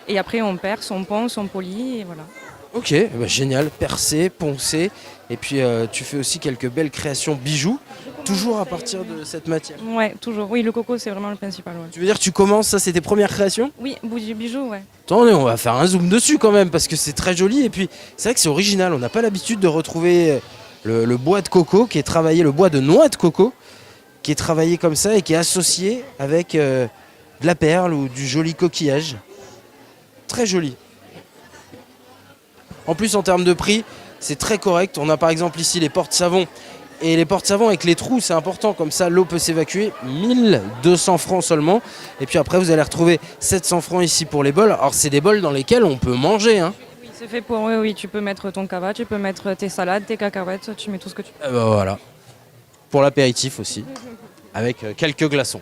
Et après, on perce, on ponce, on polit, et voilà. Ok, bah génial, percé, poncé. Et puis tu fais aussi quelques belles créations bijoux, toujours à partir de cette matière. Ouais, toujours. Oui, le coco, c'est vraiment le principal. Ouais. Tu veux dire que tu commences, ça c'est tes premières créations? Oui, bijoux, ouais. Attendez, on va faire un zoom dessus quand même, parce que c'est très joli. Et puis c'est vrai que c'est original, on n'a pas l'habitude de retrouver le bois de coco qui est travaillé, le bois de noix de coco, qui est travaillé comme ça et qui est associé avec de la perle ou du joli coquillage. Très joli. En plus, en termes de prix, c'est très correct. On a par exemple ici les porte-savons. Et les porte-savons avec les trous, c'est important. Comme ça, l'eau peut s'évacuer. 1200 francs seulement. Et puis après, vous allez retrouver 700 francs ici pour les bols. Alors, c'est des bols dans lesquels on peut manger. Hein. Oui, c'est fait pour... Oui, tu peux mettre ton cava, tu peux mettre tes salades, tes cacahuètes, tu mets tout ce que tu veux. Et ben voilà. Pour l'apéritif aussi. Avec quelques glaçons.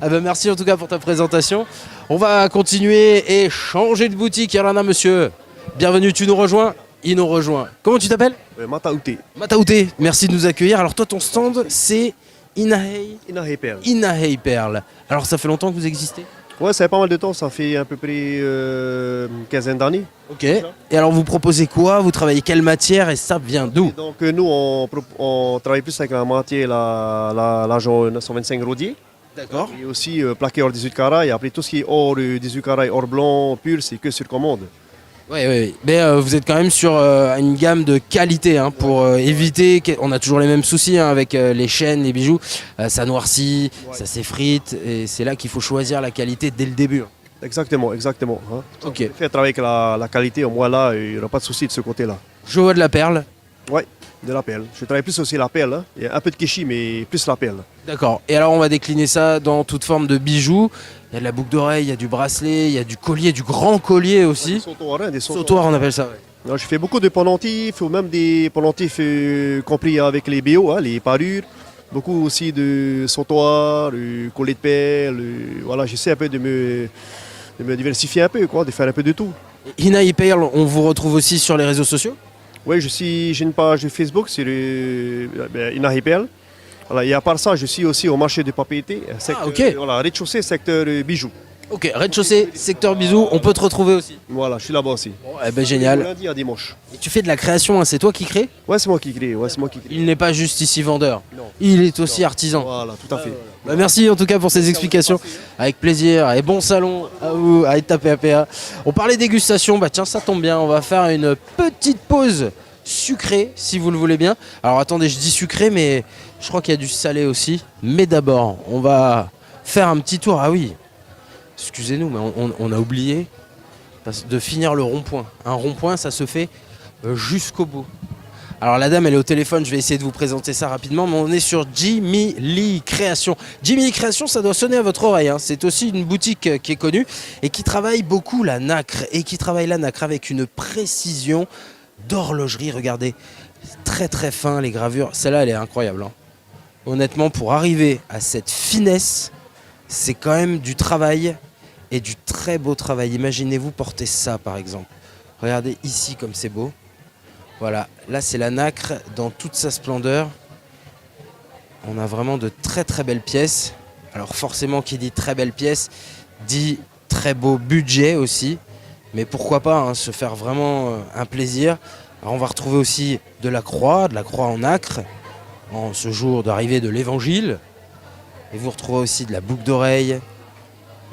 Ah ben merci en tout cas pour ta présentation. On va continuer et changer de boutique. Yarana, monsieur. Bienvenue, tu nous rejoins? Il nous rejoint. Comment tu t'appelles? Mataouté. Mataouté, merci de nous accueillir. Alors toi, ton stand, c'est Inahei Perle. Inahei Perle. Alors ça fait longtemps que vous existez? Ouais, ça fait pas mal de temps, ça fait à peu près une quinzaine d'années. Ok. Et alors vous proposez quoi? Vous travaillez quelle matière et ça vient d'où? Donc nous, on travaille plus avec la matière, l'argent 925 rodier. D'accord. Et aussi plaqué hors 18 carats. Et après tout ce qui est hors 18 carats, hors blanc, pur, c'est que sur commande. Oui, oui, mais vous êtes quand même sur une gamme de qualité hein, pour éviter. On a toujours les mêmes soucis hein, avec les chaînes, les bijoux. Ça noircit, ça s'effrite, et c'est là qu'il faut choisir la qualité dès le début. Hein. Exactement, exactement. Hein. Ok. Fait travailler avec la qualité, au moins là, il n'y aura pas de souci de ce côté-là. Je vois de la perle. Oui, de la perle. Je travaille plus aussi la perle. Hein. Il y a un peu de kéchi, mais plus la perle. D'accord. Et alors on va décliner ça dans toute forme de bijoux. Il y a de la boucle d'oreille, il y a du bracelet, il y a du collier, du grand collier aussi. Des sautoirs, hein, des Sautoirs, on appelle ça. Ouais. Non, je fais beaucoup de pendentifs, ou même des pendentifs compris avec les BO, hein, les parures. Beaucoup aussi de sautoirs, collier de perles. Voilà, j'essaie un peu de me diversifier un peu, quoi, de faire un peu de tout. Hinaï Pearl, on vous retrouve aussi sur les réseaux sociaux? Oui, j'ai une page de Facebook sur Hinaï Pearl. Voilà, et à part ça, je suis aussi au marché de papeterie, ok. Voilà, rez-de-chaussée, secteur bijoux. Ok, rez-de-chaussée, secteur bijoux, on peut te retrouver aussi. Voilà, je suis là-bas aussi. Bon, eh ben, génial. Du lundi à dimanche. Et tu fais de la création, hein, c'est toi qui crée? Ouais, c'est moi qui crée. Ouais, c'est moi qui crée. Il n'est pas juste ici vendeur, Non. il est aussi artisan. Voilà, tout à fait. Bah, merci en tout cas pour ces explications. Avec plaisir et bon salon à vous, à ETAPAPA. On parlait dégustation, bah tiens, ça tombe bien, on va faire une petite pause sucrée si vous le voulez bien. Alors attendez, je dis sucré, mais je crois qu'il y a du salé aussi. Mais d'abord, on va faire un petit tour. Ah oui, excusez-nous, mais on a oublié de finir le rond-point. Un rond-point, ça se fait jusqu'au bout. Alors la dame elle est au téléphone, je vais essayer de vous présenter ça rapidement, mais on est sur Jimmy Lee Création. Jimmy Lee Création, ça doit sonner à votre oreille, hein. C'est aussi une boutique qui est connue et qui travaille beaucoup la nacre, et qui travaille la nacre avec une précision d'horlogerie, regardez, très très fin les gravures, celle-là elle est incroyable. Hein. Honnêtement, pour arriver à cette finesse, c'est quand même du travail, et du très beau travail. Imaginez-vous porter ça par exemple. Regardez ici comme c'est beau. Voilà, là c'est la nacre dans toute sa splendeur. On a vraiment de très très belles pièces. Alors forcément qui dit très belles pièces dit très beau budget aussi. Mais pourquoi pas hein, se faire vraiment un plaisir. Alors on va retrouver aussi de la croix en nacre, en ce jour d'arrivée de l'évangile. Et vous retrouvez aussi de la boucle d'oreille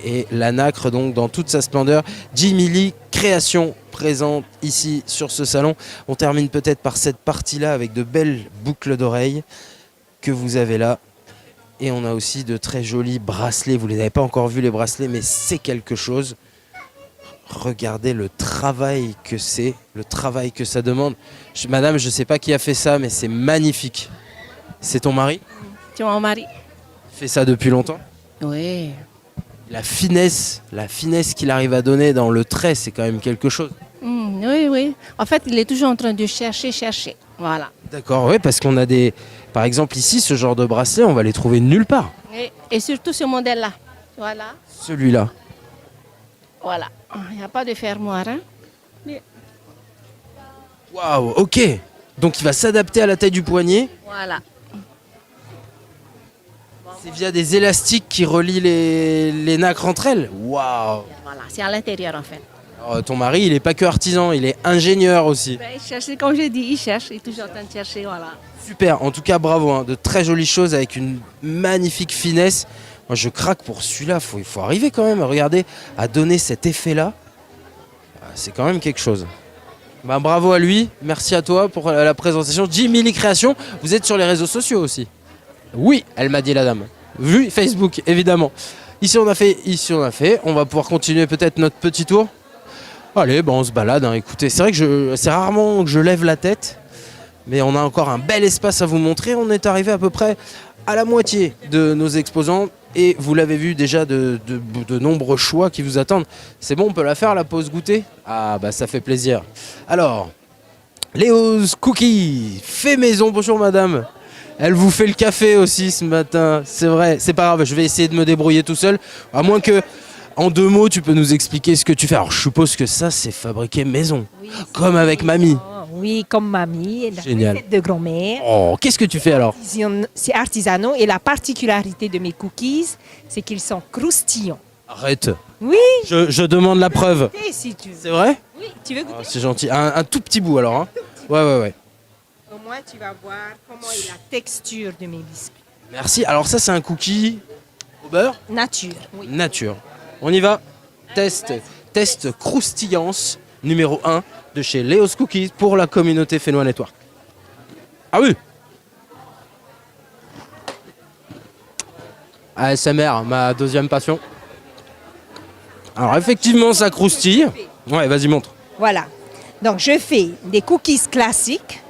et la nacre donc dans toute sa splendeur. Jimmy Lee Création présente ici sur ce salon. On termine peut-être par cette partie-là avec de belles boucles d'oreilles que vous avez là. Et on a aussi de très jolis bracelets. Vous ne les avez pas encore vus les bracelets, mais c'est quelque chose. Regardez le travail que c'est, le travail que ça demande. Madame, je ne sais pas qui a fait ça, mais c'est magnifique. C'est ton mari? C'est mon mari. Il fait ça depuis longtemps? Oui. La finesse qu'il arrive à donner dans le trait, c'est quand même quelque chose. Oui, oui. En fait, il est toujours en train de chercher. Voilà. D'accord, oui, parce qu'on a des... Par exemple, ici, ce genre de bracelet, on va les trouver nulle part. Et surtout ce modèle-là. Voilà. Celui-là. Voilà. Il n'y a pas de fermoir. Hein? Mais... Waouh, ok. Donc il va s'adapter à la taille du poignet. Voilà. C'est via des élastiques qui relient les nacres entre elles. Waouh. Voilà, c'est à l'intérieur en fait. Alors, ton mari, il n'est pas que artisan, il est ingénieur aussi. Ben, il cherche, comme je dis, il cherche, il est toujours en train de chercher, voilà. Super, en tout cas bravo, hein. De très jolies choses avec une magnifique finesse. Moi je craque pour celui-là, il faut arriver quand même, regardez, à donner cet effet-là. C'est quand même quelque chose. Ben, bravo à lui, merci à toi pour la présentation. Jimmy Lee Création, vous êtes sur les réseaux sociaux aussi? Oui, elle m'a dit la dame. Vu Facebook, évidemment. Ici on a fait, on va pouvoir continuer peut-être notre petit tour. Allez, ben on se balade, hein. Écoutez, c'est vrai que c'est rarement que je lève la tête, mais on a encore un bel espace à vous montrer. On est arrivé à peu près à la moitié de nos exposants et vous l'avez vu déjà de nombreux choix qui vous attendent. C'est bon, on peut la faire la pause goûter? Ah bah ça fait plaisir. Alors, Léo's Cookie, fait maison, bonjour madame. Elle vous fait le café aussi ce matin, c'est vrai, c'est pas grave, je vais essayer de me débrouiller tout seul. À moins que, en 2 mots, tu peux nous expliquer ce que tu fais. Alors je suppose que ça c'est fabriqué maison, oui, comme avec mamie. Oui, comme mamie, la Génial. recette de grand-mère. Oh, qu'est-ce que tu fais alors? C'est artisanaux et la particularité de mes cookies, c'est qu'ils sont croustillants. Arrête. Oui. Je demande la preuve. Si tu veux. C'est vrai? Oui, tu veux goûter? C'est gentil. Un tout petit bout alors. Hein. Ouais. Au moins, tu vas voir comment est la texture de mes biscuits. Merci. Alors ça, c'est un cookie au beurre? Nature. Oui. Nature. On y va. Test croustillance. numéro 1 de chez Leo's Cookies pour la communauté Fenouil Network. Ah oui. ASMR, ma deuxième passion. Alors effectivement, ça croustille. Ouais, vas-y, montre. Voilà. Donc, je fais des cookies classiques,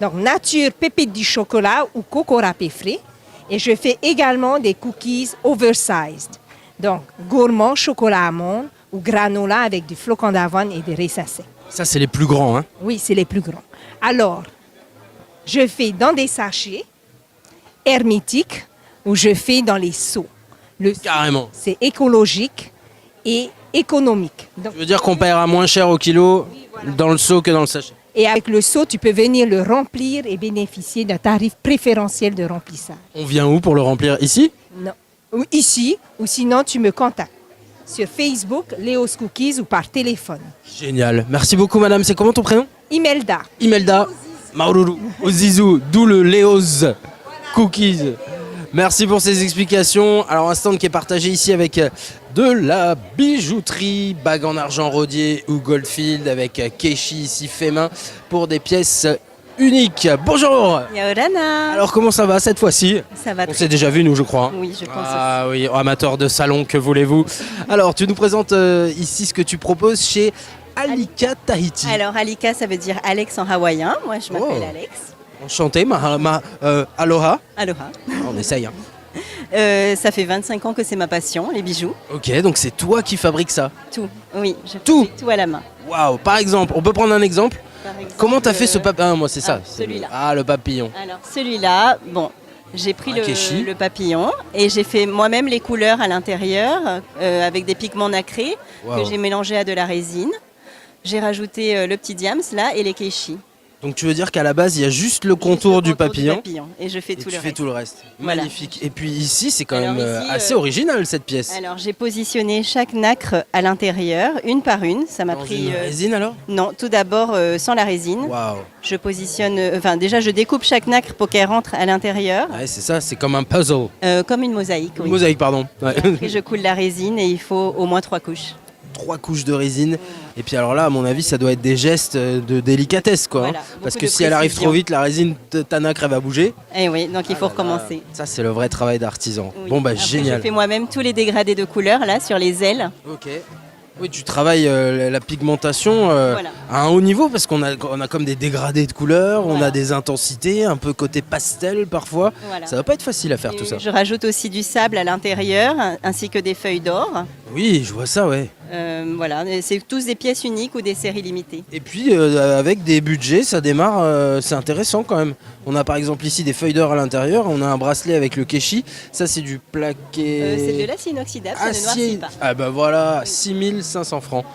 donc nature pépite du chocolat ou coco râpé frais. Et je fais également des cookies oversized, donc gourmand chocolat amande ou granola avec du flocon d'avoine et des raisins secs. Ça, c'est les plus grands, hein? Oui, c'est les plus grands. Alors, je fais dans des sachets hermétiques ou je fais dans les seaux. Carrément. C'est écologique et économique. Donc, Je veux dire qu'on paiera moins cher au kilo dans le seau que dans le sachet. et avec le seau, tu peux venir le remplir et bénéficier d'un tarif préférentiel de remplissage. On vient où pour le remplir? Ici? Non. Ou ici, ou sinon tu me contactes sur Facebook, Leo's Cookies ou par téléphone. Génial. Merci beaucoup, madame. C'est comment ton prénom? Imelda. Imelda Maururu Ozizou, d'où le Leo's Cookies. Merci pour ces explications. Alors, un stand qui est partagé ici avec de la bijouterie, bague en argent rodier ou Goldfield, avec Keishi ici fait main pour des pièces uniques. Bonjour. Yorana. Alors, comment ça va cette fois-ci? Ça va On très s'est déjà vu, nous, je crois. Oui, je pense Ah oui, amateur de salon, que voulez-vous? Alors, tu nous présentes ici ce que tu proposes chez Alika Tahiti. Alors, Alika, ça veut dire Alex en hawaïen. Moi, je m'appelle Alex. Enchanté, aloha. Aloha. On essaye. Hein. Ça fait 25 ans que c'est ma passion, les bijoux. Ok, donc c'est toi qui fabriques ça? Tout, oui. Je fabrique tout à la main. Waouh. Par exemple, on peut prendre un exemple? Par exemple, Comment t'as fait ce papillon? Moi, c'est ça. celui-là. Ah, le papillon. Alors, celui-là, bon, j'ai pris Keshi. le papillon et j'ai fait moi-même les couleurs à l'intérieur avec des pigments nacrés Wow. que j'ai mélangés à de la résine. J'ai rajouté le petit diams là et les keishi. Donc tu veux dire qu'à la base, il y a juste le contour du papillon Et je fais et tout tu le fais reste. tout le reste. Voilà. Magnifique. Et puis ici, c'est quand Alors même ici, assez original cette pièce. Alors j'ai positionné chaque nacre à l'intérieur, une par une. Ça m'a Dans pris. une résine alors? Non, tout d'abord sans la résine. Waouh. Je positionne. Enfin déjà je découpe chaque nacre pour qu'elle rentre à l'intérieur, Ouais, c'est ça, c'est comme un puzzle. comme une mosaïque. Une Oui. mosaïque, pardon. Ouais. Après je coule la résine et il faut au moins 3 couches. 3 couches de résine. Et puis alors là, à mon avis, ça doit être des gestes de délicatesse, quoi. Voilà, hein. beaucoup Parce que de si elle arrive précision. trop vite, la résine, ta nacre, elle va bouger. Et oui, donc il faut Ah là là. recommencer. Ça, c'est le vrai travail d'artisan. Oui. Bon, bah Après, génial. Je fais moi-même tous les dégradés de couleurs là sur les ailes. Ok. Oui, tu travailles la pigmentation Voilà. à un haut niveau parce qu'on a comme des dégradés de couleurs, on a des intensités, un peu côté pastel parfois. Voilà. Ça va pas être facile à faire tout ça. Je rajoute aussi du sable à l'intérieur ainsi que des feuilles d'or. Oui, je vois ça, ouais. Voilà, et c'est tous des pièces uniques ou des séries limitées. Et puis avec des budgets, ça démarre, c'est intéressant quand même. On a par exemple ici des feuilles d'or à l'intérieur, on a un bracelet avec le Keishi, ça c'est du plaqué... C'est de l'acier inoxydable, ça ne noircit acier. pas. Ah bah voilà, 6500 francs.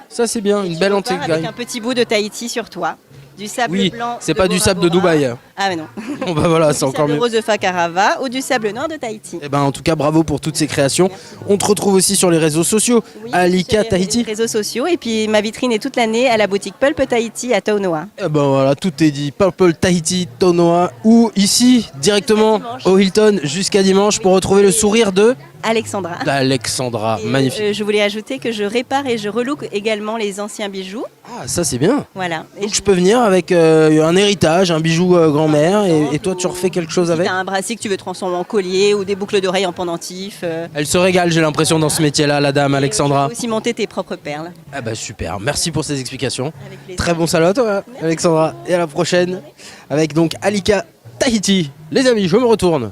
Ça c'est bien, une belle Repars antique. avec un petit bout de Tahiti sur toi. Du sable Oui, blanc. c'est de pas du Bora sable de Bora. Dubaï. Ah mais non. Bon bah voilà, c'est Du encore sable mieux. rose de Fakarava ou du sable noir de Tahiti. Eh ben, en tout cas, bravo pour toutes ces créations. On te retrouve aussi sur les réseaux sociaux, Alika Sur les Tahiti. réseaux sociaux et puis ma vitrine est toute l'année à la boutique Pulp Tahiti à Taunoa. Eh ben voilà, tout est dit. Purple Tahiti, Tonoa, ou ici, directement au Hilton jusqu'à dimanche pour retrouver le sourire de Alexandra. Alexandra. Et, Magnifique. je voulais ajouter que je répare et je relook également les anciens bijoux. Ah, ça c'est bien. Voilà. Et Donc je peux venir avec un héritage, un bijou grand-mère, et toi tu refais quelque chose si avec? tu as un bracelet que tu veux transformer en collier ou des boucles d'oreilles en pendentif. Elle se régale, j'ai l'impression, dans ce métier-là, la dame Alexandra. Tu peux aussi monter tes propres perles. Ah bah super, merci pour ces explications. Très bon salut à toi Alexandra, et à la prochaine avec donc Alika Tahiti. Les amis, je me retourne.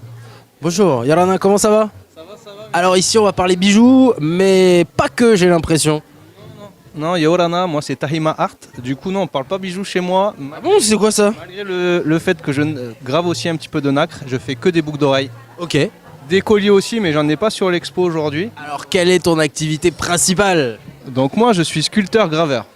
Bonjour, Yorana, comment ça va? Ça va. Alors ici on va parler bijoux, mais pas que, j'ai l'impression. Non, Yorana, moi c'est Tahima Art. Du coup, non, on parle pas bijoux chez moi. Ah bon, c'est quoi ça? Malgré le fait que je grave aussi un petit peu de nacre, je fais que des boucles d'oreilles. Ok. Des colliers aussi, mais j'en ai pas sur l'expo aujourd'hui. Alors quelle est ton activité principale? Donc moi, je suis sculpteur-graveur.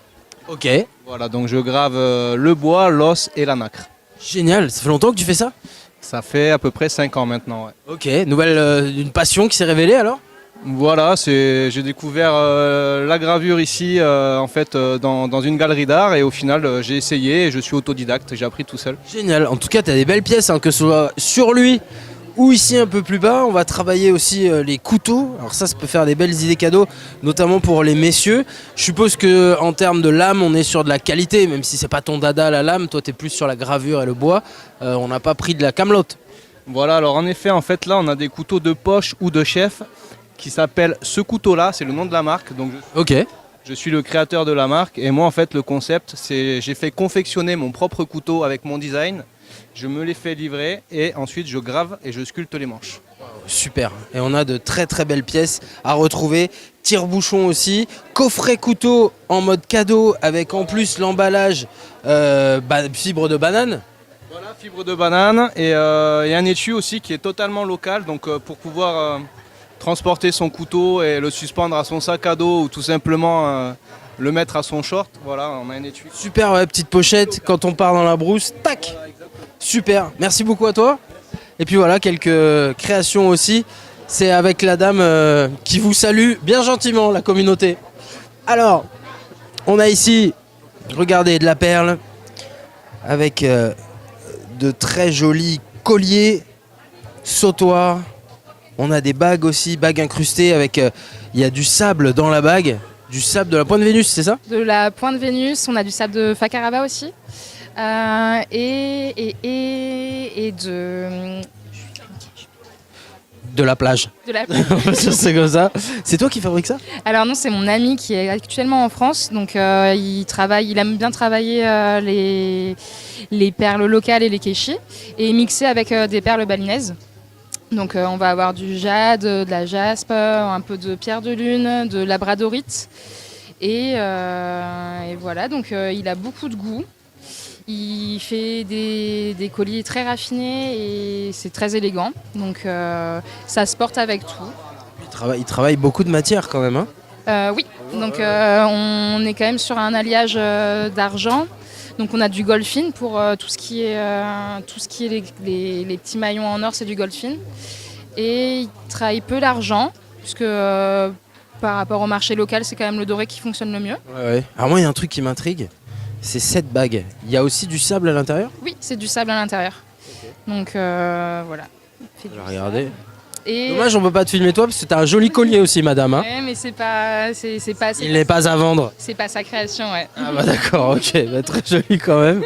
Ok. Voilà, donc je grave le bois, l'os et la nacre. Génial, ça fait longtemps que tu fais ça? Ça fait à peu près 5 ans maintenant, ouais. Ok, une passion qui s'est révélée alors? Voilà, j'ai découvert la gravure ici en fait dans une galerie d'art et au final j'ai essayé et je suis autodidacte, j'ai appris tout seul. Génial, en tout cas tu as des belles pièces, hein, que ce soit sur lui ou ici un peu plus bas, on va travailler aussi les couteaux. Alors ça peut faire des belles idées cadeaux, notamment pour les messieurs. Je suppose que en termes de lame, on est sur de la qualité, même si c'est pas ton dada la lame, toi tu es plus sur la gravure et le bois. On n'a pas pris de la camelote. Voilà, alors en effet, en fait là, on a des couteaux de poche ou de chef qui s'appellent ce couteau-là, c'est le nom de la marque. Donc je suis le créateur de la marque et moi en fait le concept, c'est j'ai fait confectionner mon propre couteau avec mon design. Je me les fais livrer et ensuite je grave et je sculpte les manches. Super, et on a de très très belles pièces à retrouver. Tire-bouchon aussi, coffret couteau en mode cadeau avec en plus l'emballage fibre de banane. Voilà, fibre de banane et un étui aussi qui est totalement local, donc pour pouvoir transporter son couteau et le suspendre à son sac à dos ou tout simplement le mettre à son short, voilà, on a un étui. Super, ouais, petite pochette quand on part dans la brousse, tac. Super, merci beaucoup à toi. Et puis voilà, quelques créations aussi. C'est avec la dame qui vous salue bien gentiment, la communauté. Alors, on a ici, regardez, de la perle avec de très jolis colliers, sautoirs. On a des bagues aussi, bagues incrustées avec, il y a du sable dans la bague, du sable de la Pointe Vénus, c'est ça? De la Pointe Vénus, on a du sable de Fakarava aussi. Et de la plage. De la plage. C'est comme ça. C'est toi qui fabrique ça? Alors non, c'est mon ami qui est actuellement en France, donc il aime bien travailler les perles locales et les kéchis et mixer avec des perles balinaises. Donc on va avoir du jade, de la jaspe, un peu de pierre de lune, de labradorite et voilà. Donc il a beaucoup de goût. Il fait des colliers très raffinés et c'est très élégant. Donc ça se porte avec tout. Il travaille beaucoup de matière quand même. Hein? Oui, donc on est quand même sur un alliage d'argent. Donc on a du golfin pour tout ce qui est les petits maillons en or, c'est du golfin. Et il travaille peu l'argent, puisque par rapport au marché local, c'est quand même le doré qui fonctionne le mieux. Ouais. Alors moi, il y a un truc qui m'intrigue, c'est cette bague. Il y a aussi du sable à l'intérieur? Oui, c'est du sable à l'intérieur. Donc voilà. Regardez. Et dommage, on peut pas te filmer toi parce que t'as un joli collier aussi, madame. Hein. Ouais, mais c'est pas. Il n'est pas à vendre. C'est pas sa création, ouais. Ah bah d'accord, ok, très joli quand même.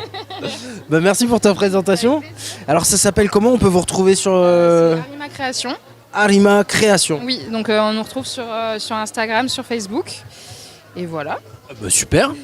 Merci pour ta présentation. Alors ça s'appelle comment? On peut vous retrouver sur Arima Création. Arima Création. Oui, donc on nous retrouve sur Instagram, sur Facebook. Et voilà. Super,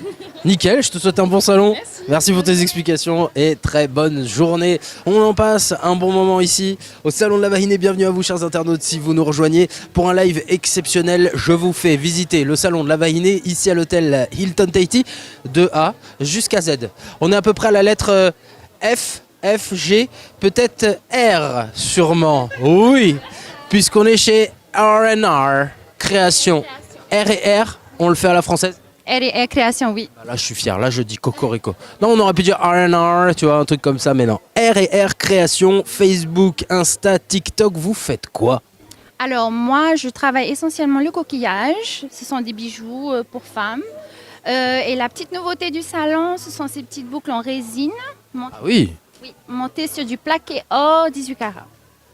nickel, je te souhaite un bon salon. Merci pour tes explications et très bonne journée. On en passe un bon moment ici au Salon de la Vahinée. Bienvenue à vous, chers internautes, si vous nous rejoignez pour un live exceptionnel. Je vous fais visiter le Salon de la Vahinée ici à l'hôtel Hilton Tahiti de A jusqu'à Z. On est à peu près à la lettre F, G, peut-être R sûrement. Oui, puisqu'on est chez R&R Création. R et R, on le fait à la française? R&R Création, oui. Là, je suis fier. Là, je dis cocorico. Non, on aurait pu dire R&R, tu vois, un truc comme ça, mais non. R&R Création, Facebook, Insta, TikTok, vous faites quoi? Alors, moi, je travaille essentiellement le coquillage. Ce sont des bijoux pour femmes. Et la petite nouveauté du salon, ce sont ces petites boucles en résine. Ah oui? Oui, montées sur du plaqué or 18 carats.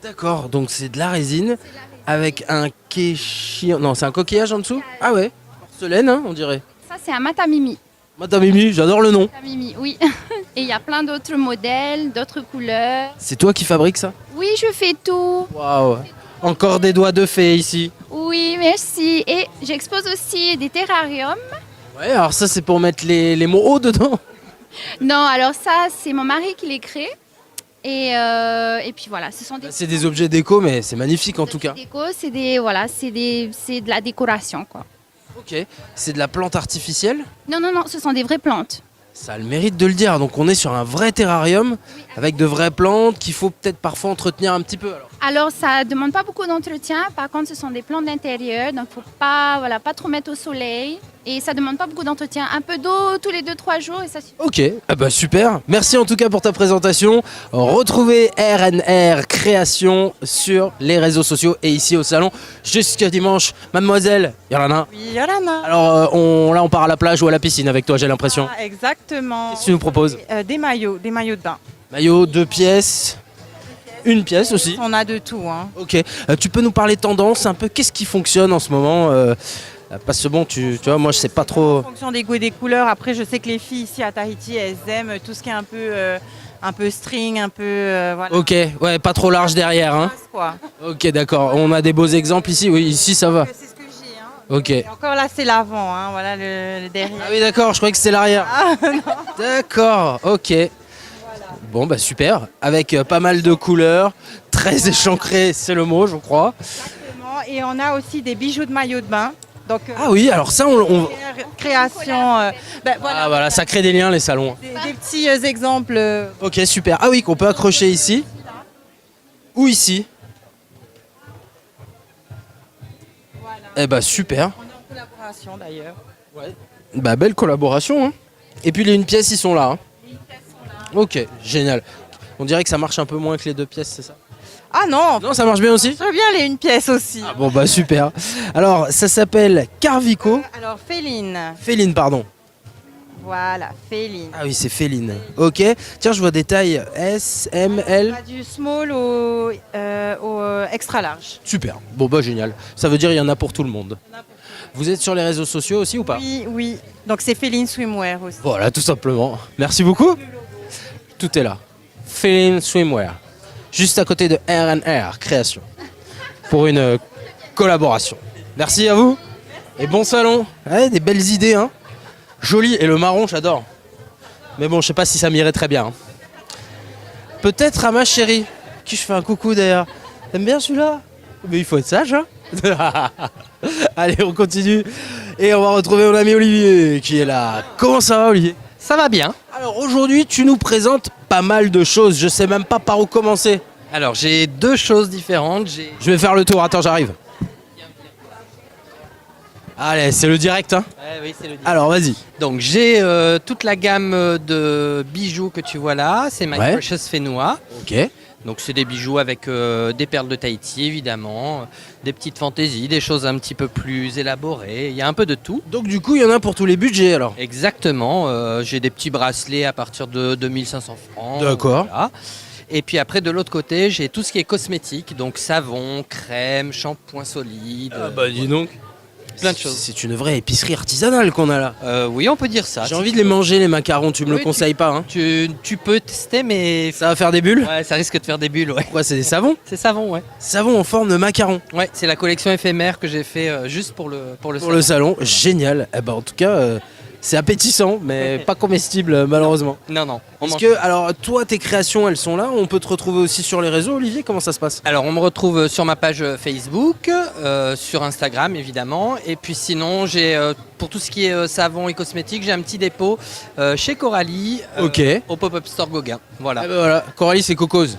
D'accord, donc c'est de la résine avec un kéchi... Non, c'est un coquillage en dessous? Ah ouais, porcelaine, hein, on dirait. Ça, c'est un matamimi. Matamimi, j'adore le nom. Matamimi, oui. Et il y a plein d'autres modèles, d'autres couleurs. C'est toi qui fabriques ça? Oui, je fais tout. Waouh, encore des doigts de fée ici. Oui, merci. Et j'expose aussi des terrariums. Ouais, alors ça, c'est pour mettre les mots hauts dedans? Non, alors ça, c'est mon mari qui les crée. Et puis voilà, ce sont des... C'est des objets déco, mais c'est magnifique en tout cas. Déco, c'est de la décoration, quoi. Ok, c'est de la plante artificielle? Non, ce sont des vraies plantes. Ça a le mérite de le dire, donc on est sur un vrai terrarium avec de vraies plantes qu'il faut peut-être parfois entretenir un petit peu. Alors ça ne demande pas beaucoup d'entretien, par contre ce sont des plantes d'intérieur, donc il ne faut pas trop mettre au soleil. Et ça ne demande pas beaucoup d'entretien, un peu d'eau tous les 2-3 jours et ça suffit. Ok, super, merci en tout cas pour ta présentation. Retrouvez R&R Création sur les réseaux sociaux et ici au salon jusqu'à dimanche. Mademoiselle Yolana. Oui, Yolana. Alors on part à la plage ou à la piscine avec toi, j'ai l'impression. Ah, exactement. Qu'est-ce que tu nous proposes? Des maillots de bain. Maillot, 2 pièces. Une pièce aussi. On a de tout. Hein. Ok. Tu peux nous parler tendance un peu? Qu'est-ce qui fonctionne en ce moment? Parce que bon, tu vois, moi je sais pas trop. En fonction des goûts et des couleurs. Après, je sais que les filles ici à Tahiti, elles aiment tout ce qui est un peu string, un peu. Voilà. Ok, ouais, pas trop large derrière. Hein. Quoi. Ok, d'accord. On a des beaux exemples ici. Oui, ici ça va. C'est ce que j'ai. Hein. Ok. Et encore là, c'est l'avant. Hein. Voilà le derrière. Ah oui, d'accord. Je croyais que c'était l'arrière. Ah, non. D'accord. Ok. Bon, bah super. Avec pas mal de couleurs, très échancré, c'est le mot, je crois. Exactement. Et on a aussi des bijoux de maillot de bain. Donc, Ah oui, alors ça, on... création. Ah voilà, ça crée des liens les salons. Des petits exemples. Ok, super. Ah oui, qu'on peut accrocher ici. Ou ici. Eh bah super. On est en collaboration d'ailleurs. Bah belle collaboration. Hein. Et puis les une pièce, ils sont là. Hein. Ok, génial. On dirait que ça marche un peu moins que les deux pièces, c'est ça? Ah non. Non, ça marche bien aussi? Très bien les une pièce aussi. Ah bon bah super. Alors ça s'appelle Carvico. Alors Féline. Féline, pardon. Voilà, Féline. Ah oui, c'est Féline. Ok. Tiens, je vois des tailles S, M, L. On va du small au extra large. Super. Bon bah génial. Ça veut dire il y en a pour tout le monde. Vous êtes sur les réseaux sociaux aussi ou pas? Oui, oui. Donc c'est Féline Swimwear aussi. Voilà, tout simplement. Merci beaucoup. Tout est là. Féline Swimwear. Juste à côté de R&R Création. Pour une collaboration. Merci à vous. Et bon salon. Ouais, des belles idées, hein. Joli. Et le marron, j'adore. Mais bon, je sais pas si ça m'irait très bien. Hein. Peut-être à ma chérie, qui je fais un coucou d'ailleurs. T'aimes bien celui-là? Mais il faut être sage, hein. Allez, on continue. Et on va retrouver mon ami Olivier qui est là. Comment ça va, Olivier? Ça va bien. Alors aujourd'hui, tu nous présentes pas mal de choses. Je sais même pas par où commencer. Alors j'ai deux choses différentes. Je vais faire le tour. Attends, j'arrive. Allez, c'est le direct, hein. Oui, c'est le direct. Alors, vas-y. Donc j'ai toute la gamme de bijoux que tu vois là. C'est My Precious Fénois. Ok. Donc c'est des bijoux avec des perles de Tahiti évidemment, des petites fantaisies, des choses un petit peu plus élaborées, il y a un peu de tout. Donc du coup il y en a pour tous les budgets alors? Exactement, j'ai des petits bracelets à partir de 2500 francs. D'accord. Voilà. Et puis après de l'autre côté j'ai tout ce qui est cosmétique, donc savon, crème, shampoing solide. Ah bah dis donc. Plein de choses. C'est une vraie épicerie artisanale qu'on a là. Oui, on peut dire ça. J'ai envie de les manger les macarons, tu me le conseilles pas hein? Tu peux tester mais... Ça va faire des bulles? Ouais, ça risque de faire des bulles, ouais. Quoi, c'est des savons? C'est savon, ouais. Savon en forme de macaron? Ouais, c'est la collection éphémère que j'ai fait juste pour le salon. Pour le salon, génial. Eh ben, en tout cas, c'est appétissant, mais pas comestible malheureusement. Non. Parce que, alors, toi, tes créations, elles sont là. On peut te retrouver aussi sur les réseaux, Olivier. Comment ça se passe? Alors, on me retrouve sur ma page Facebook, sur Instagram évidemment. Et puis sinon, j'ai pour tout ce qui est savon et cosmétique, j'ai un petit dépôt chez Coralie, au Pop-Up Store Gauguin. Voilà. Eh ben, voilà. Coralie, c'est Cocos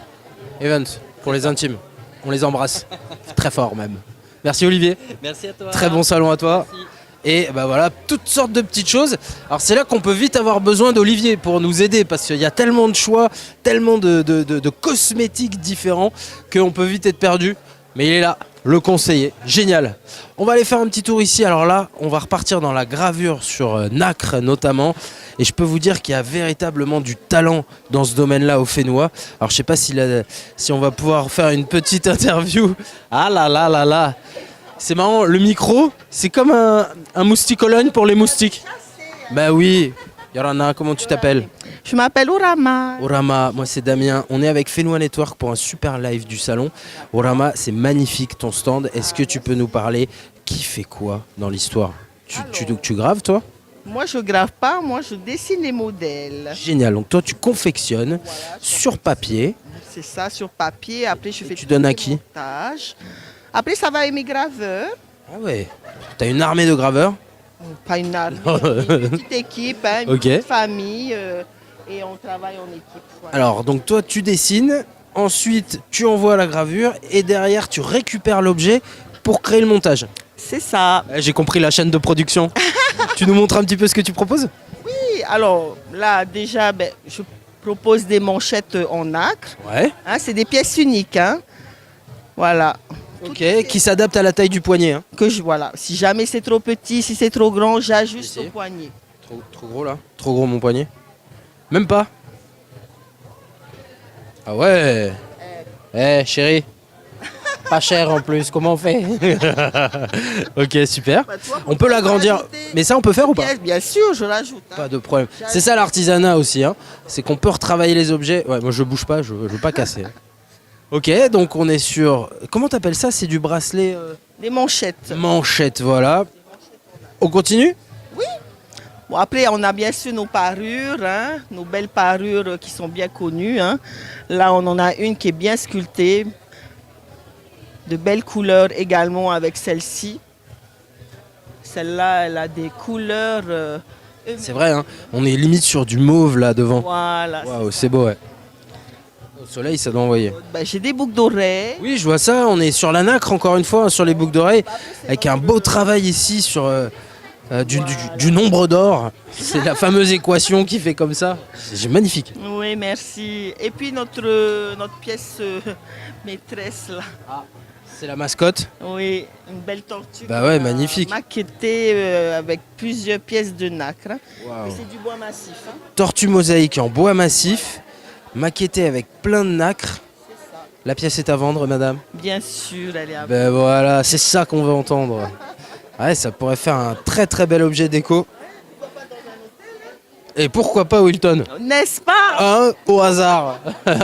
Event pour les intimes. On les embrasse. Très fort même. Merci Olivier. Merci à toi. Très bon salon à toi. Merci. Et bah voilà, toutes sortes de petites choses. Alors c'est là qu'on peut vite avoir besoin d'Olivier pour nous aider parce qu'il y a tellement de choix, tellement de cosmétiques différents qu'on peut vite être perdu. Mais il est là, le conseiller. Génial. On va aller faire un petit tour ici. Alors là, on va repartir dans la gravure sur nacre notamment. Et je peux vous dire qu'il y a véritablement du talent dans ce domaine-là au Fénois. Alors je sais pas si on va pouvoir faire une petite interview. Ah là là là là. C'est marrant, le micro, c'est comme un mousticologne pour les moustiques. Bah oui, Yorana, comment tu t'appelles? Je m'appelle Orama. Orama, moi c'est Damien. On est avec Fénois Network pour un super live du salon. Orama, c'est magnifique ton stand. Est-ce que tu peux nous parler? Qui fait quoi dans l'histoire? Tu graves toi? Moi, je grave pas, moi, je dessine les modèles. Génial, donc toi tu confectionnes sur papier. C'est ça, sur papier. Après, je fais tu donnes à qui? montage. Après, ça va à mes graveurs. Ah ouais, t'as une armée de graveurs? Pas une armée, une petite équipe, hein, une petite famille. Et on travaille en équipe. Voilà. Alors, donc toi, tu dessines, ensuite tu envoies la gravure et derrière tu récupères l'objet pour créer le montage. C'est ça. J'ai compris la chaîne de production. Tu nous montres un petit peu ce que tu proposes? Oui, alors là, déjà, je propose des manchettes en nacre. Ouais. Hein, c'est des pièces uniques. Hein. Voilà. Ok, qui s'adapte à la taille du poignet. Hein. Voilà. Si jamais c'est trop petit, si c'est trop grand, j'ajuste au poignet. Trop gros là? Trop gros mon poignet? Même pas? Ah ouais. Eh chérie, pas cher en plus, comment on fait? Ok, super. On peut l'agrandir, mais ça on peut faire ou pas? Bien sûr, je rajoute. Pas de problème. C'est ça l'artisanat aussi, hein. C'est qu'on peut retravailler les objets. Ouais, moi je bouge pas, je veux pas casser. Ok, donc on est sur... Comment t'appelles ça? C'est du bracelet Des manchettes. Manchette, voilà. On continue? Oui. Bon, après, on a bien sûr nos parures, hein, nos belles parures qui sont bien connues. Hein. Là, on en a une qui est bien sculptée. De belles couleurs également avec celle-ci. Celle-là, elle a des couleurs... C'est vrai, hein. On est limite sur du mauve là devant. Voilà. Waouh, c'est beau, ouais. Au soleil, ça doit envoyer. Ben, j'ai des boucles d'oreilles. Oui, je vois ça. On est sur la nacre, encore une fois, sur les boucles d'oreilles, avec un beau travail ici sur du nombre d'or. C'est la fameuse équation qui fait comme ça. C'est magnifique. Oui, merci. Et puis notre pièce maîtresse là. Ah, c'est la mascotte. Oui, une belle tortue. Bah ouais, magnifique. Maquettée avec plusieurs pièces de nacre. Waouh. Et c'est du bois massif. Hein. Tortue mosaïque en bois massif, maquettée avec plein de nacre. La pièce est à vendre, madame? Bien sûr, elle est à Ben voilà, c'est ça qu'on veut entendre. Ouais, ça pourrait faire un très très bel objet déco. Et pourquoi pas Wilton? N'est-ce pas? Hein, au hasard.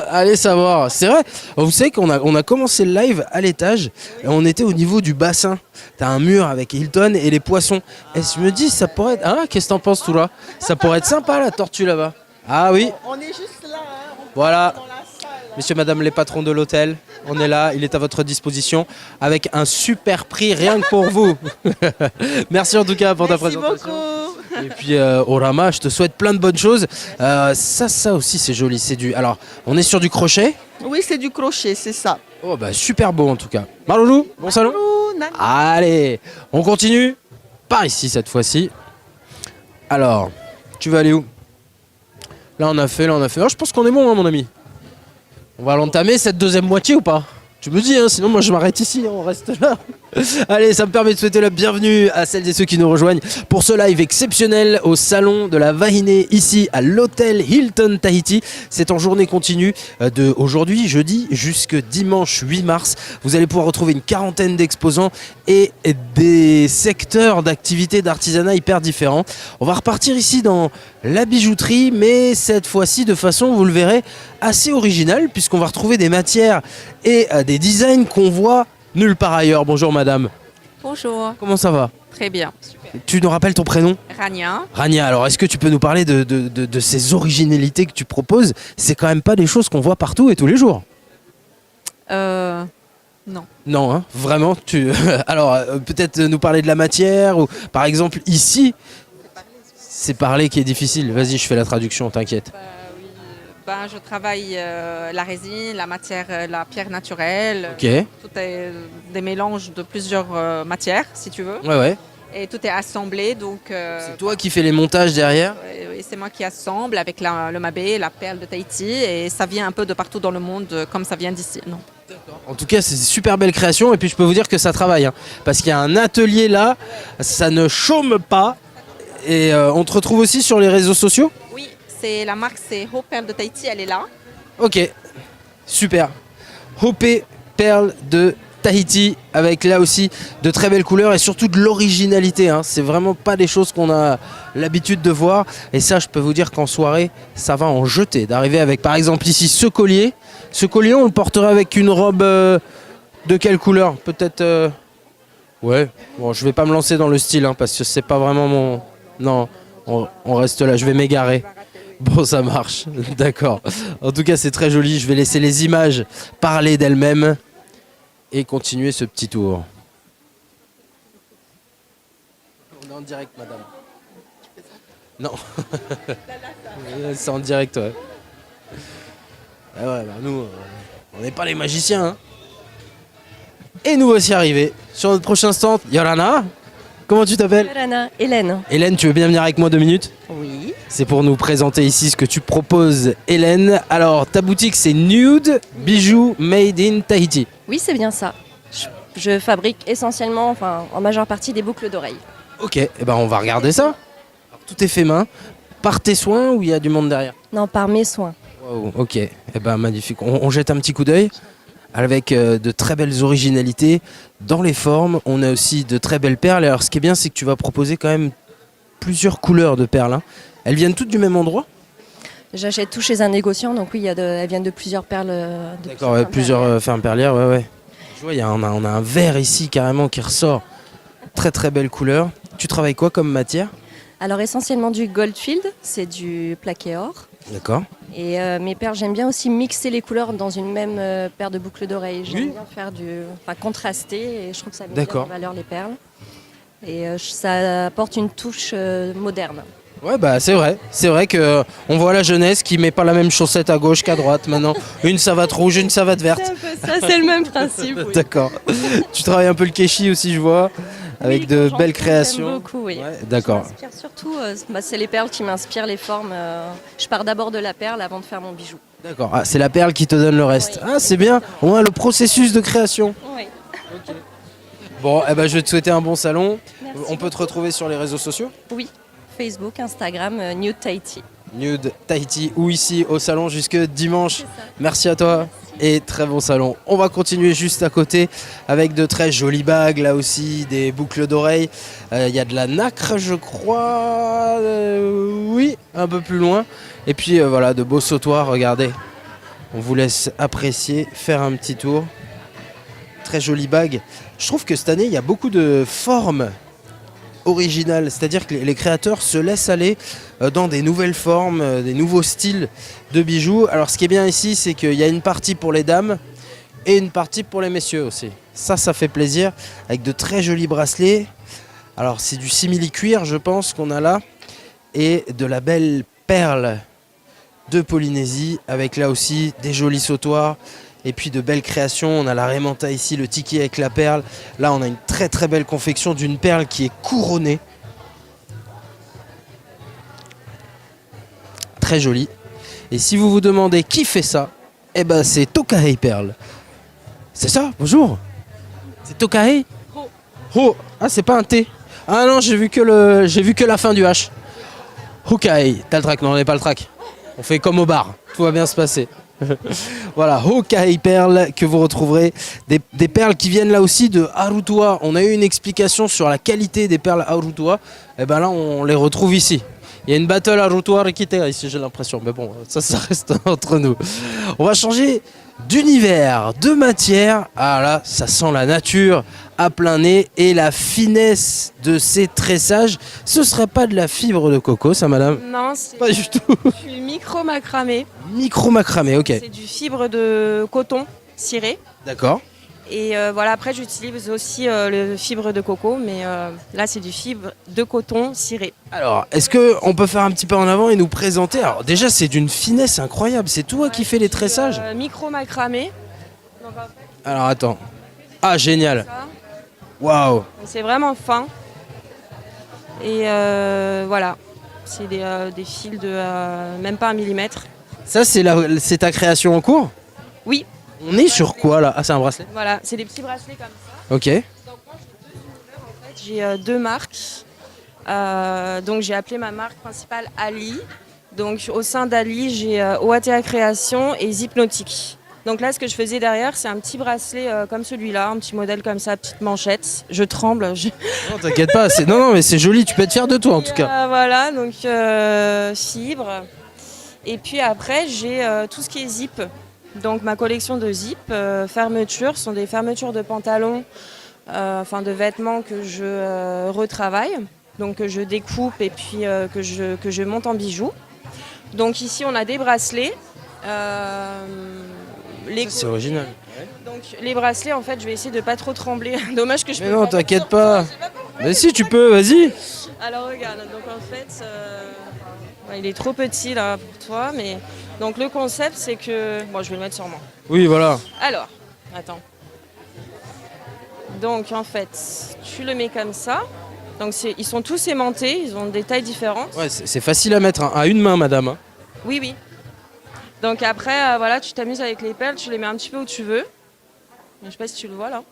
Allez savoir. C'est vrai, vous savez qu'on a commencé le live à l'étage et on était au niveau du bassin. T'as un mur avec Hilton et les poissons. Et je me dis, ça pourrait être... Hein, qu'est-ce que t'en penses tout là? Ça pourrait être sympa la tortue là-bas. Ah oui. On est juste là. Hein. Voilà. Messieurs, madame les patrons de l'hôtel, on est là, il est à votre disposition avec un super prix rien que pour vous. Merci en tout cas pour ta présentation. Merci beaucoup. Et puis Orama, je te souhaite plein de bonnes choses. Ça aussi c'est joli, c'est du... Alors, on est sur du crochet? Oui, c'est du crochet, c'est ça. Oh bah super beau en tout cas. Marloulou, bon salon. Allez, on continue par ici cette fois-ci. Alors, tu vas aller où? Là on a fait. Oh, je pense qu'on est bon hein, mon ami. On va l'entamer cette deuxième moitié ou pas? Tu me dis, hein, sinon moi je m'arrête ici, hein, on reste là. Allez, ça me permet de souhaiter la bienvenue à celles et ceux qui nous rejoignent pour ce live exceptionnel au salon de la Vahinée ici à l'hôtel Hilton Tahiti. C'est en journée continue de aujourd'hui, jeudi, jusque dimanche 8 mars. Vous allez pouvoir retrouver une quarantaine d'exposants et des secteurs d'activité d'artisanat hyper différents. On va repartir ici dans la bijouterie, mais cette fois-ci de façon, vous le verrez, assez originale, puisqu'on va retrouver des matières et des designs qu'on voit nulle part ailleurs. Bonjour madame. Bonjour. Comment ça va? Très bien. Tu nous rappelles ton prénom? Rania. Rania, alors est-ce que tu peux nous parler de ces originalités que tu proposes? C'est quand même pas des choses qu'on voit partout et tous les jours. Non. Non, hein, vraiment Alors, peut-être nous parler de la matière, ou par exemple ici, c'est parler qui est difficile. Vas-y, je fais la traduction, t'inquiète. Je travaille la résine, la matière, la pierre naturelle. Ok. Tout est des mélanges de plusieurs matières, si tu veux. Ouais. Et tout est assemblé, donc... c'est toi qui fais les montages derrière? Oui, c'est moi qui assemble avec le mabé, la perle de Tahiti, et ça vient un peu de partout dans le monde, comme ça vient d'ici. Non. En tout cas, c'est une super belle création, et puis je peux vous dire que ça travaille, hein, parce qu'il y a un atelier là, ça ne chôme pas, et on te retrouve aussi sur les réseaux sociaux? Oui, c'est la marque, c'est Hope Perle de Tahiti, elle est là. Ok, super. Hope Perle de Tahiti, avec là aussi de très belles couleurs et surtout de l'originalité, hein. C'est vraiment pas des choses qu'on a l'habitude de voir, et ça je peux vous dire qu'en soirée ça va en jeter, d'arriver avec par exemple ici ce collier on le porterait avec une robe de quelle couleur? Peut-être ouais, bon je vais pas me lancer dans le style hein, parce que c'est pas vraiment mon... Non, on reste là, je vais m'égarer. Bon, ça marche, d'accord. En tout cas, c'est très joli. Je vais laisser les images parler d'elles-mêmes et continuer ce petit tour. On est en direct, madame. Non. C'est en direct, ouais. Ah ouais, bah nous, on n'est pas les magiciens. Hein. Et nous voici arrivés sur notre prochain stand. Yorana, comment tu t'appelles? Yorana, Hélène. Hélène, tu veux bien venir avec moi 2 minutes? Oui. C'est pour nous présenter ici ce que tu proposes, Hélène. Alors, ta boutique, c'est Nude Bijoux Made in Tahiti. Oui, c'est bien ça. Je fabrique essentiellement, en majeure partie, des boucles d'oreilles. Ok, eh ben on va regarder ça. Alors, tout est fait main. Par tes soins ou il y a du monde derrière? Non, par mes soins. Wow, ok, eh ben magnifique. On jette un petit coup d'œil. avec de très belles originalités dans les formes. On a aussi de très belles perles. Et alors ce qui est bien, c'est que tu vas proposer quand même plusieurs couleurs de perles, hein. Elles viennent toutes du même endroit? J'achète tout chez un négociant, donc oui, elles viennent de plusieurs perles. D'accord, ouais, plusieurs fermes perlières, ouais, ouais. Je vois, on a un vert ici carrément qui ressort. Très très belle couleur. Tu travailles quoi comme matière? Alors essentiellement du Goldfield, c'est du plaqué or. D'accord. Et mes perles, j'aime bien aussi mixer les couleurs dans une même paire de boucles d'oreilles. J'aime bien faire contraster et je trouve que ça met bien en valeur les perles. Et ça apporte une touche moderne. Ouais, bah c'est vrai que on voit la jeunesse qui met pas la même chaussette à gauche qu'à droite maintenant. Une savate rouge, une savate verte. C'est un peu ça, c'est le même principe. Oui. D'accord. Tu travailles un peu le keshi aussi, je vois, avec de belles créations. J'aime beaucoup, oui. Ouais, d'accord. Surtout, c'est les perles qui m'inspirent les formes. Je pars d'abord de la perle avant de faire mon bijou. D'accord. Ah, c'est la perle qui te donne le reste. Oui, ah, c'est bien. Au moins le processus de création. Oui. Okay. Bon, eh ben, je vais te souhaiter un bon salon. Merci On peut te retrouver sur les réseaux sociaux? Oui. Facebook, Instagram, Nude Tahiti. Nude Tahiti ou ici au salon jusque dimanche. Merci à toi et très bon salon. On va continuer juste à côté avec de très jolies bagues, là aussi des boucles d'oreilles. Il y a de la nacre, je crois. Oui, un peu plus loin. Et puis voilà, de beaux sautoirs, regardez. On vous laisse apprécier, faire un petit tour. Très jolie bague. Je trouve que cette année, il y a beaucoup de formes originales, c'est-à-dire que les créateurs se laissent aller dans des nouvelles formes, des nouveaux styles de bijoux. Alors ce qui est bien ici, c'est qu'il y a une partie pour les dames et une partie pour les messieurs aussi. Ça fait plaisir, avec de très jolis bracelets. Alors c'est du simili-cuir, je pense, qu'on a là, et de la belle perle de Polynésie, avec là aussi des jolis sautoirs. Et puis de belles créations, on a la Raymanta ici, le tiki avec la perle. Là, on a une très très belle confection d'une perle qui est couronnée. Très jolie. Et si vous vous demandez qui fait ça, eh ben c'est Tokahe Perle. C'est ça, bonjour. C'est Tokahe? Oh, ah c'est pas un T. Ah non, j'ai vu que la fin du H. Hokahe, t'as le track? Non, on n'est pas le track. On fait comme au bar, tout va bien se passer. Voilà, Hokahe Perles que vous retrouverez, des perles qui viennent là aussi de Arutua. On a eu une explication sur la qualité des perles Arutua, et ben là on les retrouve ici. Il y a une battle Arutua Rikitera ici, j'ai l'impression, mais bon, ça reste entre nous. On va changer d'univers, de matière. Ah là, ça sent la nature à plein nez et la finesse de ces tressages. Ce serait pas de la fibre de coco, ça, madame? Non, c'est pas du tout. Du micro-macramé. Micro-macramé, ok. C'est du fibre de coton ciré. D'accord. Et voilà, après j'utilise aussi le fibre de coco, mais là c'est du fibre de coton ciré. Alors, est-ce qu'on peut faire un petit peu en avant et nous présenter? Alors déjà, c'est d'une finesse incroyable. C'est toi qui fais les tressages? Micro-macramé. Alors attends. Ah, génial. Waouh. C'est vraiment fin. Et voilà, c'est des fils de même pas 1 millimètre. Ça, c'est ta création en cours? Oui. On est sur quoi là? Ah, c'est un bracelet? Voilà, c'est des petits bracelets comme ça. Ok. Donc moi, j'ai 2 marques. Donc j'ai appelé ma marque principale Ali. Donc au sein d'Ali, j'ai OATA Création et Zipnotique. Donc là, ce que je faisais derrière, c'est un petit bracelet comme celui-là, un petit modèle comme ça, petite manchette. Je tremble. Non, t'inquiète pas. Non, mais c'est joli. Tu peux être fier de toi en tout cas. Voilà, donc fibre. Et puis après, j'ai tout ce qui est zip. Donc ma collection de zip, fermetures, sont des fermetures de pantalons, de vêtements que je retravaille, donc que je découpe et puis que je monte en bijoux. Donc ici on a des bracelets. C'est original. Donc les bracelets, en fait, je vais essayer de pas trop trembler. Dommage que je. Mais non, t'inquiète pas. Mais si tu peux, vas-y. Alors regarde, donc en fait, il est trop petit là pour toi, mais donc le concept c'est que, bon, je vais le mettre sur moi. Oui, voilà. Alors, attends. Donc en fait, tu le mets comme ça. Donc ils sont tous aimantés, ils ont des tailles différentes. Ouais, c'est facile à mettre à une main, madame. Oui, oui. Donc après, voilà, tu t'amuses avec les perles, tu les mets un petit peu où tu veux. Je sais pas si tu le vois là.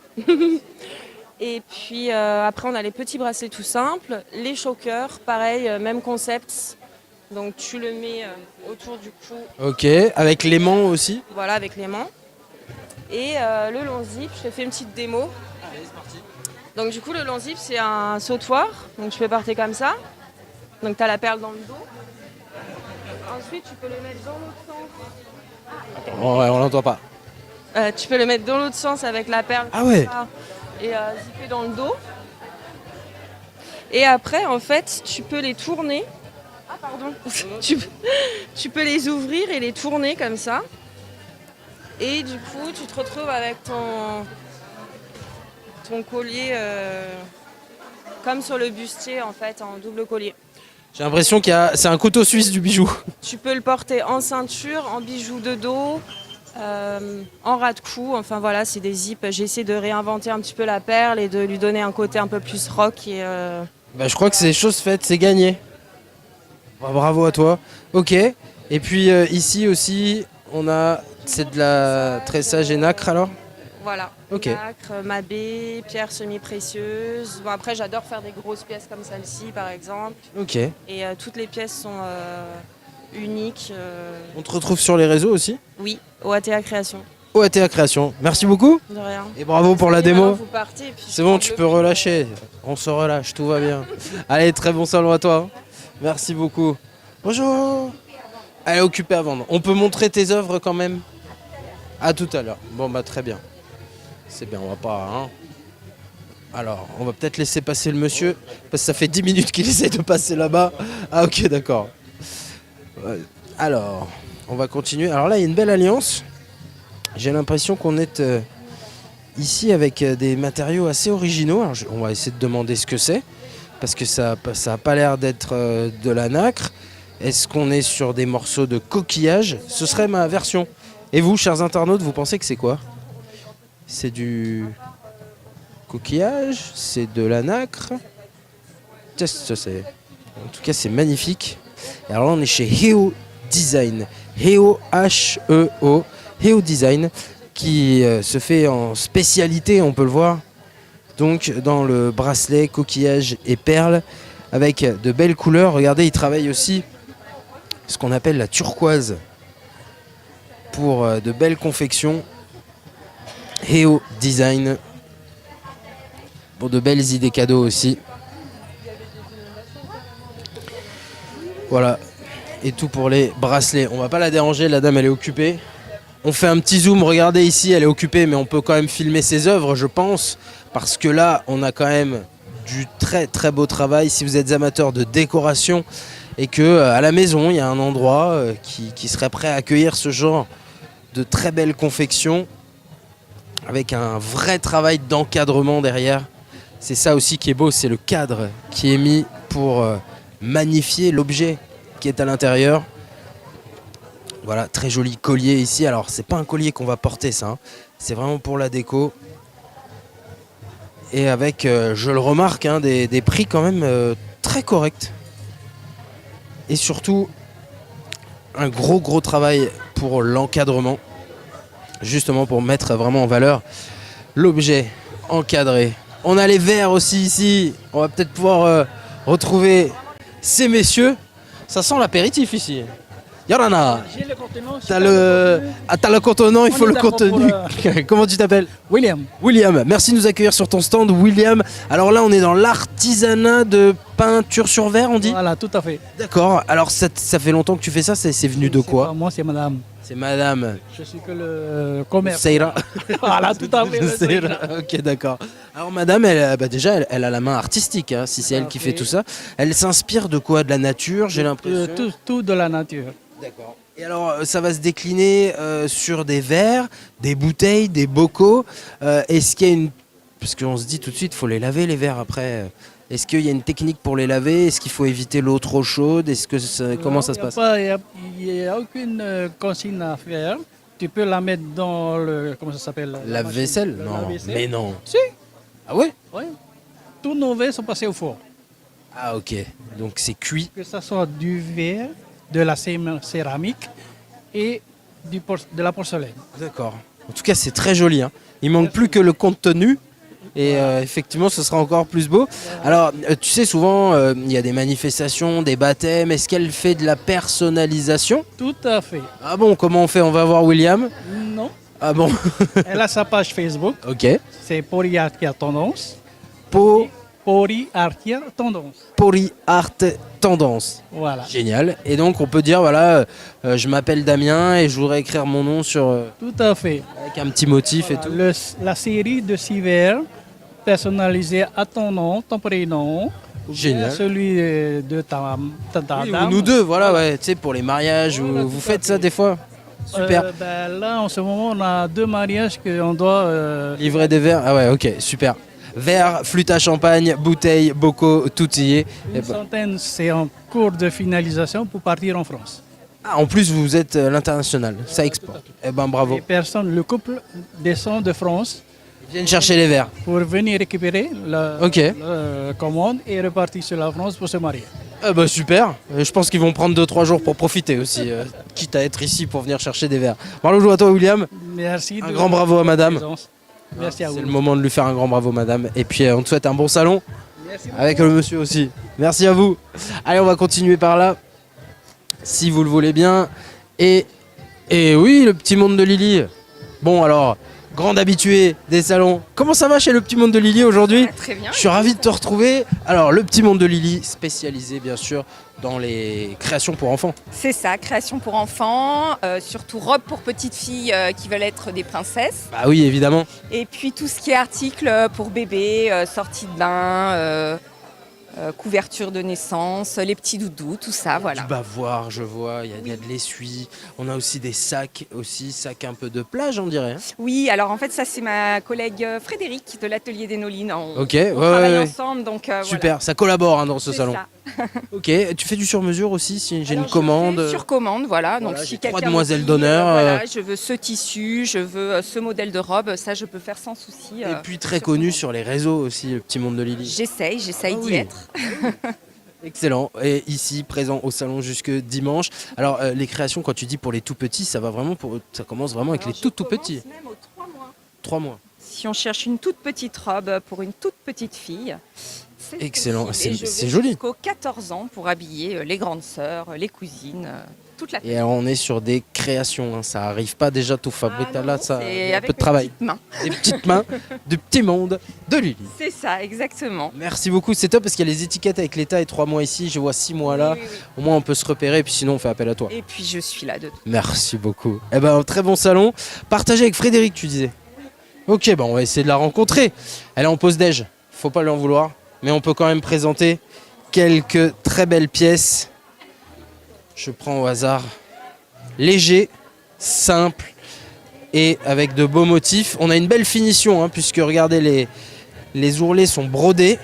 Et puis après, on a les petits bracelets tout simples. Les chokers, pareil, même concept. Donc tu le mets autour du cou. Ok, avec l'aimant aussi? Voilà, avec l'aimant. Et le long zip, je te fais une petite démo. Allez, c'est parti. Donc du coup, le long zip, c'est un sautoir. Donc je peux porter comme ça. Donc tu as la perle dans le dos. Ensuite, tu peux le mettre dans l'autre sens. Oh, ouais, on l'entend pas. Tu peux le mettre dans l'autre sens avec la perle Ah ouais. et zipper dans le dos. Et après, en fait, tu peux les tourner. Ah pardon. tu peux les ouvrir et les tourner comme ça. Et du coup, tu te retrouves avec ton collier comme sur le bustier, en fait, en double collier. J'ai l'impression c'est un couteau suisse du bijou. Tu peux le porter en ceinture, en bijoux de dos, en ras de cou. Enfin voilà, c'est des zips. J'ai essayé de réinventer un petit peu la perle et de lui donner un côté un peu plus rock. Et, Bah, je crois que c'est chose faite, c'est gagné. Bah, bravo à toi. Ok. Et puis ici aussi, c'est de la tressage et nacre alors. Voilà. Ok. Nacre, mabé, pierres semi-précieuses. Bon, après, j'adore faire des grosses pièces comme celle-ci, par exemple. Ok. Et toutes les pièces sont uniques. On te retrouve sur les réseaux aussi? Oui, OATA Création. OATA Création. Merci beaucoup. De rien. Et bravo pour la démo. Vous partez, puis C'est bon, tu peux relâcher. On se relâche, tout va bien. Allez, très bon salon à toi. Merci beaucoup. Bonjour. Elle est occupée à vendre. On peut montrer tes œuvres quand même? À tout à l'heure. Bon, bah très bien. C'est bien, on va pas... Hein. Alors, on va peut-être laisser passer le monsieur, parce que ça fait 10 minutes qu'il essaie de passer là-bas. Ah ok, d'accord. Alors, on va continuer. Alors là, il y a une belle alliance. J'ai l'impression qu'on est ici avec des matériaux assez originaux. Alors, on va essayer de demander ce que c'est, parce que ça n'a pas l'air d'être de la nacre. Est-ce qu'on est sur des morceaux de coquillage? Ce serait ma version. Et vous, chers internautes, vous pensez que c'est quoi? C'est du coquillage? C'est de la nacre? En tout cas, c'est magnifique. Et alors là, on est chez Heo Design. Heo, H-E-O. Heo Design, qui se fait en spécialité, on peut le voir. Donc, dans le bracelet, coquillage et perles, avec de belles couleurs. Regardez, ils travaillent aussi ce qu'on appelle la turquoise pour de belles confections. Heo Design pour de belles idées cadeaux aussi. Voilà, et tout pour les bracelets. On va pas la déranger, la dame elle est occupée. On fait un petit zoom, regardez ici, elle est occupée, mais on peut quand même filmer ses œuvres, je pense, parce que là on a quand même du très très beau travail. Si vous êtes amateur de décoration et que à la maison il y a un endroit qui serait prêt à accueillir ce genre de très belles confections avec un vrai travail d'encadrement derrière. C'est ça aussi qui est beau, c'est le cadre qui est mis pour magnifier l'objet qui est à l'intérieur. Voilà, très joli collier ici. Alors c'est pas un collier qu'on va porter ça, hein. C'est vraiment pour la déco. Et avec, je le remarque, hein, des prix quand même très corrects. Et surtout, un gros travail pour l'encadrement. Justement pour mettre vraiment en valeur l'objet encadré. On a les verres aussi ici. On va peut-être pouvoir retrouver ces messieurs. Ça sent l'apéritif ici. Yorana, t'as le contenant, il faut le contenu. Comment tu t'appelles? William. William, merci de nous accueillir sur ton stand, William. Alors là, on est dans l'artisanat de peinture sur verre, on dit? Voilà, tout à fait. D'accord, alors ça fait longtemps que tu fais ça, c'est venu de quoi? Moi, c'est madame. C'est madame. Je suis que le commerce. Seira. Voilà, tout à fait. Seira. Ok, d'accord. Alors madame, déjà, elle a la main artistique, hein, si c'est elle qui fait tout ça. Elle s'inspire de quoi? De la nature, j'ai l'impression? Tout de la nature. D'accord. Et alors, ça va se décliner sur des verres, des bouteilles, des bocaux. Est-ce qu'il y a une... Parce qu'on se dit tout de suite, il faut les laver les verres après. Est-ce qu'il y a une technique pour les laver? Est-ce qu'il faut éviter l'eau trop chaude? Est-ce que comment ça se passe? Il n'y a aucune consigne à faire. Tu peux la mettre dans le... Comment ça s'appelle? La vaisselle? Non, mais non. Si. Ah ouais? Oui. Tous nos verres sont passés au four. Ah ok, donc c'est cuit. Que ce soit du verre, de la céramique et de la porcelaine. D'accord. En tout cas, c'est très joli, hein. Il manque plus que le contenu. Et effectivement, ce sera encore plus beau. Alors, tu sais, souvent, il y a des manifestations, des baptêmes. Est-ce qu'elle fait de la personnalisation? Tout à fait. Ah bon, comment on fait? On va voir William? Non. Ah bon? Elle a sa page Facebook. Ok. C'est Pori Artia Tendance. Po... Pori Artia Tendance. Pori Art Tendance. Voilà. Génial. Et donc on peut dire voilà, je m'appelle Damien et je voudrais écrire mon nom sur Tout à fait. avec un petit motif Voilà, et tout. la série de 6 vers personnalisés à ton nom, ton prénom. ou bien Génial. Celui de ta Oui, ou dame. nous deux, voilà, ouais, tu sais, pour les mariages, vous faites ça des fois. Super. Là, en ce moment, on a 2 mariages qu'on doit... Livrer des verres. Ah ouais, ok, super. Verre, flûte à champagne, bouteille, bocaux, tout y est. Une centaine, c'est en cours de finalisation pour partir en France. Ah, en plus, vous êtes l'international, ça exporte. Eh ben bravo. Les personnes, le couple descend de France. Ils viennent chercher les verres. Pour venir récupérer la commande et repartir sur la France pour se marier. Ah bah super. Je pense qu'ils vont prendre 2-3 jours pour profiter aussi, quitte à être ici pour venir chercher des verres. Bravo à toi, William. Merci. Un grand bravo à madame. Merci à vous. C'est le moment de lui faire un grand bravo, madame. Et puis on te souhaite un bon salon. Merci avec le monsieur aussi. Merci à vous. Allez, on va continuer par là, si vous le voulez bien. Et oui, le petit monde de Lily. Bon alors, grande habituée des salons. Comment ça va chez le petit monde de Lily aujourd'hui? Très bien. Je suis ravi de te retrouver. Alors, le petit monde de Lily, spécialisé bien sûr dans les créations pour enfants. C'est ça, création pour enfants, surtout robes pour petites filles qui veulent être des princesses. Bah oui, évidemment. Et puis tout ce qui est articles pour bébés, sortie de bain, couverture de naissance, les petits doudous, tout ça, voilà. Du bavoir, je vois, il y a de l'essuie. On a aussi des sacs, sacs un peu de plage, on dirait. Hein. Oui, alors en fait, ça c'est ma collègue Frédéric de l'atelier des Nolines. Ok, on travaille ensemble, donc super, voilà. ça collabore hein, dans ce C'est salon. ça. Ok, tu fais du sur-mesure aussi si j'ai une Alors, commande. je fais sur commande, voilà. Voilà, Donc j'ai si 3 quelqu'un demoiselles me dit, d'honneur. voilà, je veux ce tissu, je veux ce modèle de robe, ça je peux faire sans souci. Et puis très connu sur les réseaux aussi, le petit monde de Lily. J'essaye d'y oui. être. Excellent. Et ici, présent au salon jusque dimanche. Alors, les créations, quand tu dis pour les tout petits, ça commence vraiment avec les tout petits. Même aux 3 mois. 3 mois. Si on cherche une toute petite robe pour une toute petite fille, c'est excellent, possible. Et c'est je vais joli. Jusqu'aux 14 ans pour habiller les grandes sœurs, les cousines, toute la famille. Et alors, on est sur des créations, hein. Ça arrive pas déjà tout fabriqué là, ça c'est y a un avec peu de mes travail. petites mains. Des petites mains, du petit monde de Lily. C'est ça, exactement. Merci beaucoup, c'est top parce qu'il y a les étiquettes avec l'état et 3 mois ici, je vois 6 mois là. Oui, oui, oui. Au moins on peut se repérer et puis sinon on fait appel à toi. Et puis je suis là de tout. Merci beaucoup. Eh ben, très bon salon. Partagé avec Frédéric, tu disais. Ok, on va essayer de la rencontrer. Elle est en pause déj, faut pas lui en vouloir. Mais on peut quand même présenter quelques très belles pièces. Je prends au hasard. Léger, simple et avec de beaux motifs. On a une belle finition, hein, puisque regardez, les ourlets sont brodés.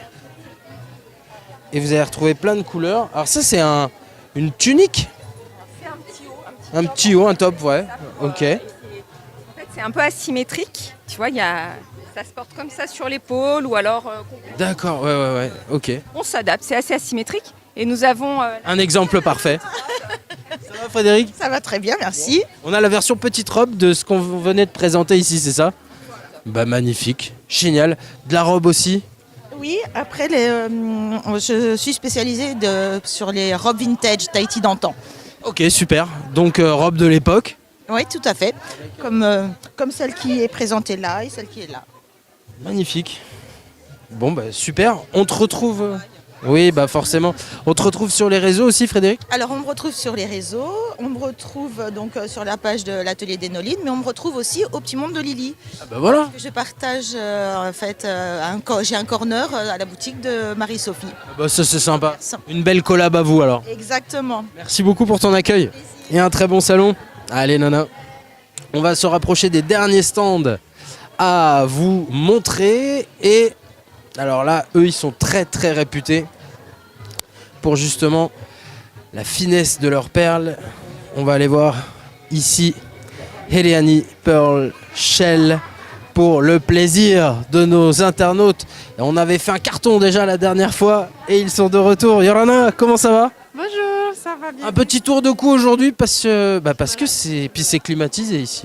Et vous allez retrouver plein de couleurs. Alors ça, c'est une tunique. C'est un petit haut. Un petit haut, un top, ouais. Ok. En fait, c'est un peu asymétrique. Tu vois, ça se porte comme ça sur l'épaule ou alors... D'accord, ouais, ok. On s'adapte, c'est assez asymétrique. Et nous avons... Un exemple parfait. Ça va Frédéric? Ça va très bien, merci. On a la version petite robe de ce qu'on venait de présenter ici, c'est ça? Bah magnifique, génial. De la robe aussi? Oui, après je suis spécialisée sur les robes vintage Tahiti d'antan. Ok, super. Donc robe de l'époque? Oui, tout à fait. Comme celle qui est présentée là et celle qui est là. Magnifique. Bon bah super, on te retrouve... Oui, bah forcément. On te retrouve sur les réseaux aussi, Frédéric? Alors, on me retrouve sur les réseaux, on me retrouve donc sur la page de l'atelier des Nolines, mais on me retrouve aussi au Petit Monde de Lily. Ah bah voilà. Je partage, en fait, j'ai un corner à la boutique de Marie-Sophie. Ah bah ça c'est sympa. Une belle collab à vous alors. Exactement. Merci beaucoup pour ton accueil. Et un très bon salon. Allez Nana, on va se rapprocher des derniers stands à vous montrer. Et alors là, eux ils sont très très réputés pour justement la finesse de leurs perles. On va aller voir ici Heliani Pearl Shell pour le plaisir de nos internautes. Et on avait fait un carton déjà la dernière fois et ils sont de retour. Yorana, comment ça va? Bonjour, ça va bien. Un petit tour de cou aujourd'hui parce que c'est climatisé ici.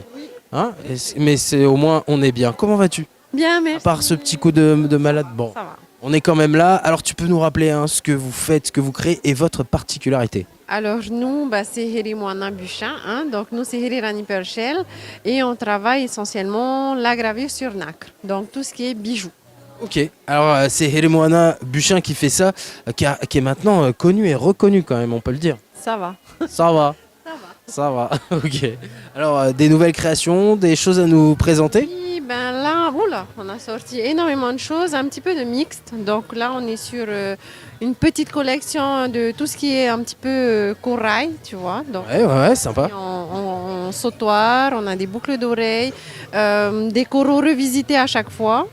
Hein, mais c'est au moins on est bien. Comment vas-tu? Bien, merci. À part ce petit coup de malade, bon, Ça va. on est quand même là. Alors tu peux nous rappeler ce que vous faites, ce que vous créez et votre particularité? Alors nous, c'est Hirimoana Buchin, donc nous c'est Hirirani Pearl Shell et on travaille essentiellement la gravure sur nacre, donc tout ce qui est bijoux. Ok, alors c'est Hirimoana Buchin qui fait ça, qui est maintenant connu et reconnu quand même, on peut le dire. Ça va. Ça va. Ça va, ok. Alors des nouvelles créations, des choses à nous présenter? Oui, là, on a sorti énormément de choses, un petit peu de mixte. Donc là, on est sur une petite collection de tout ce qui est un petit peu corail, tu vois. Donc, ouais, sympa. En sautoir, on a des boucles d'oreilles, des coraux revisités à chaque fois,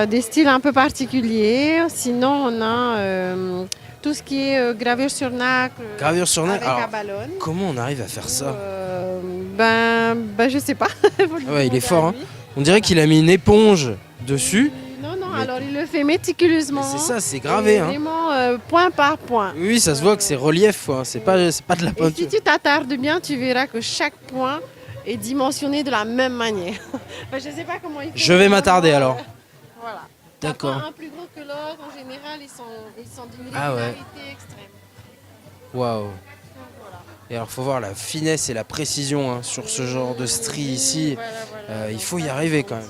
des styles un peu particuliers. Sinon, on a tout ce qui est gravure sur nacre. Gravure sur nacre. Avec Alors, un ballon. comment on arrive à faire ça? Je sais pas. Ouais, il est fort. Hein. On dirait qu'il a mis une éponge dessus. Non, alors il le fait méticuleusement. C'est ça, c'est gravé. Hein. Vraiment point par point. Oui, ça se voit que c'est relief, quoi. C'est pas de la Et peinture. si tu t'attardes bien, tu verras que chaque point est dimensionné de la même manière. Je sais pas comment il faut. Je vais m'attarder alors. Voilà. D'accord. Un plus gros que l'autre, en général, ils sont d'une Ah ouais. régularité extrême. Waouh. Et alors, faut voir la finesse et la précision sur ce genre de stries ici. Il faut y arriver quand même.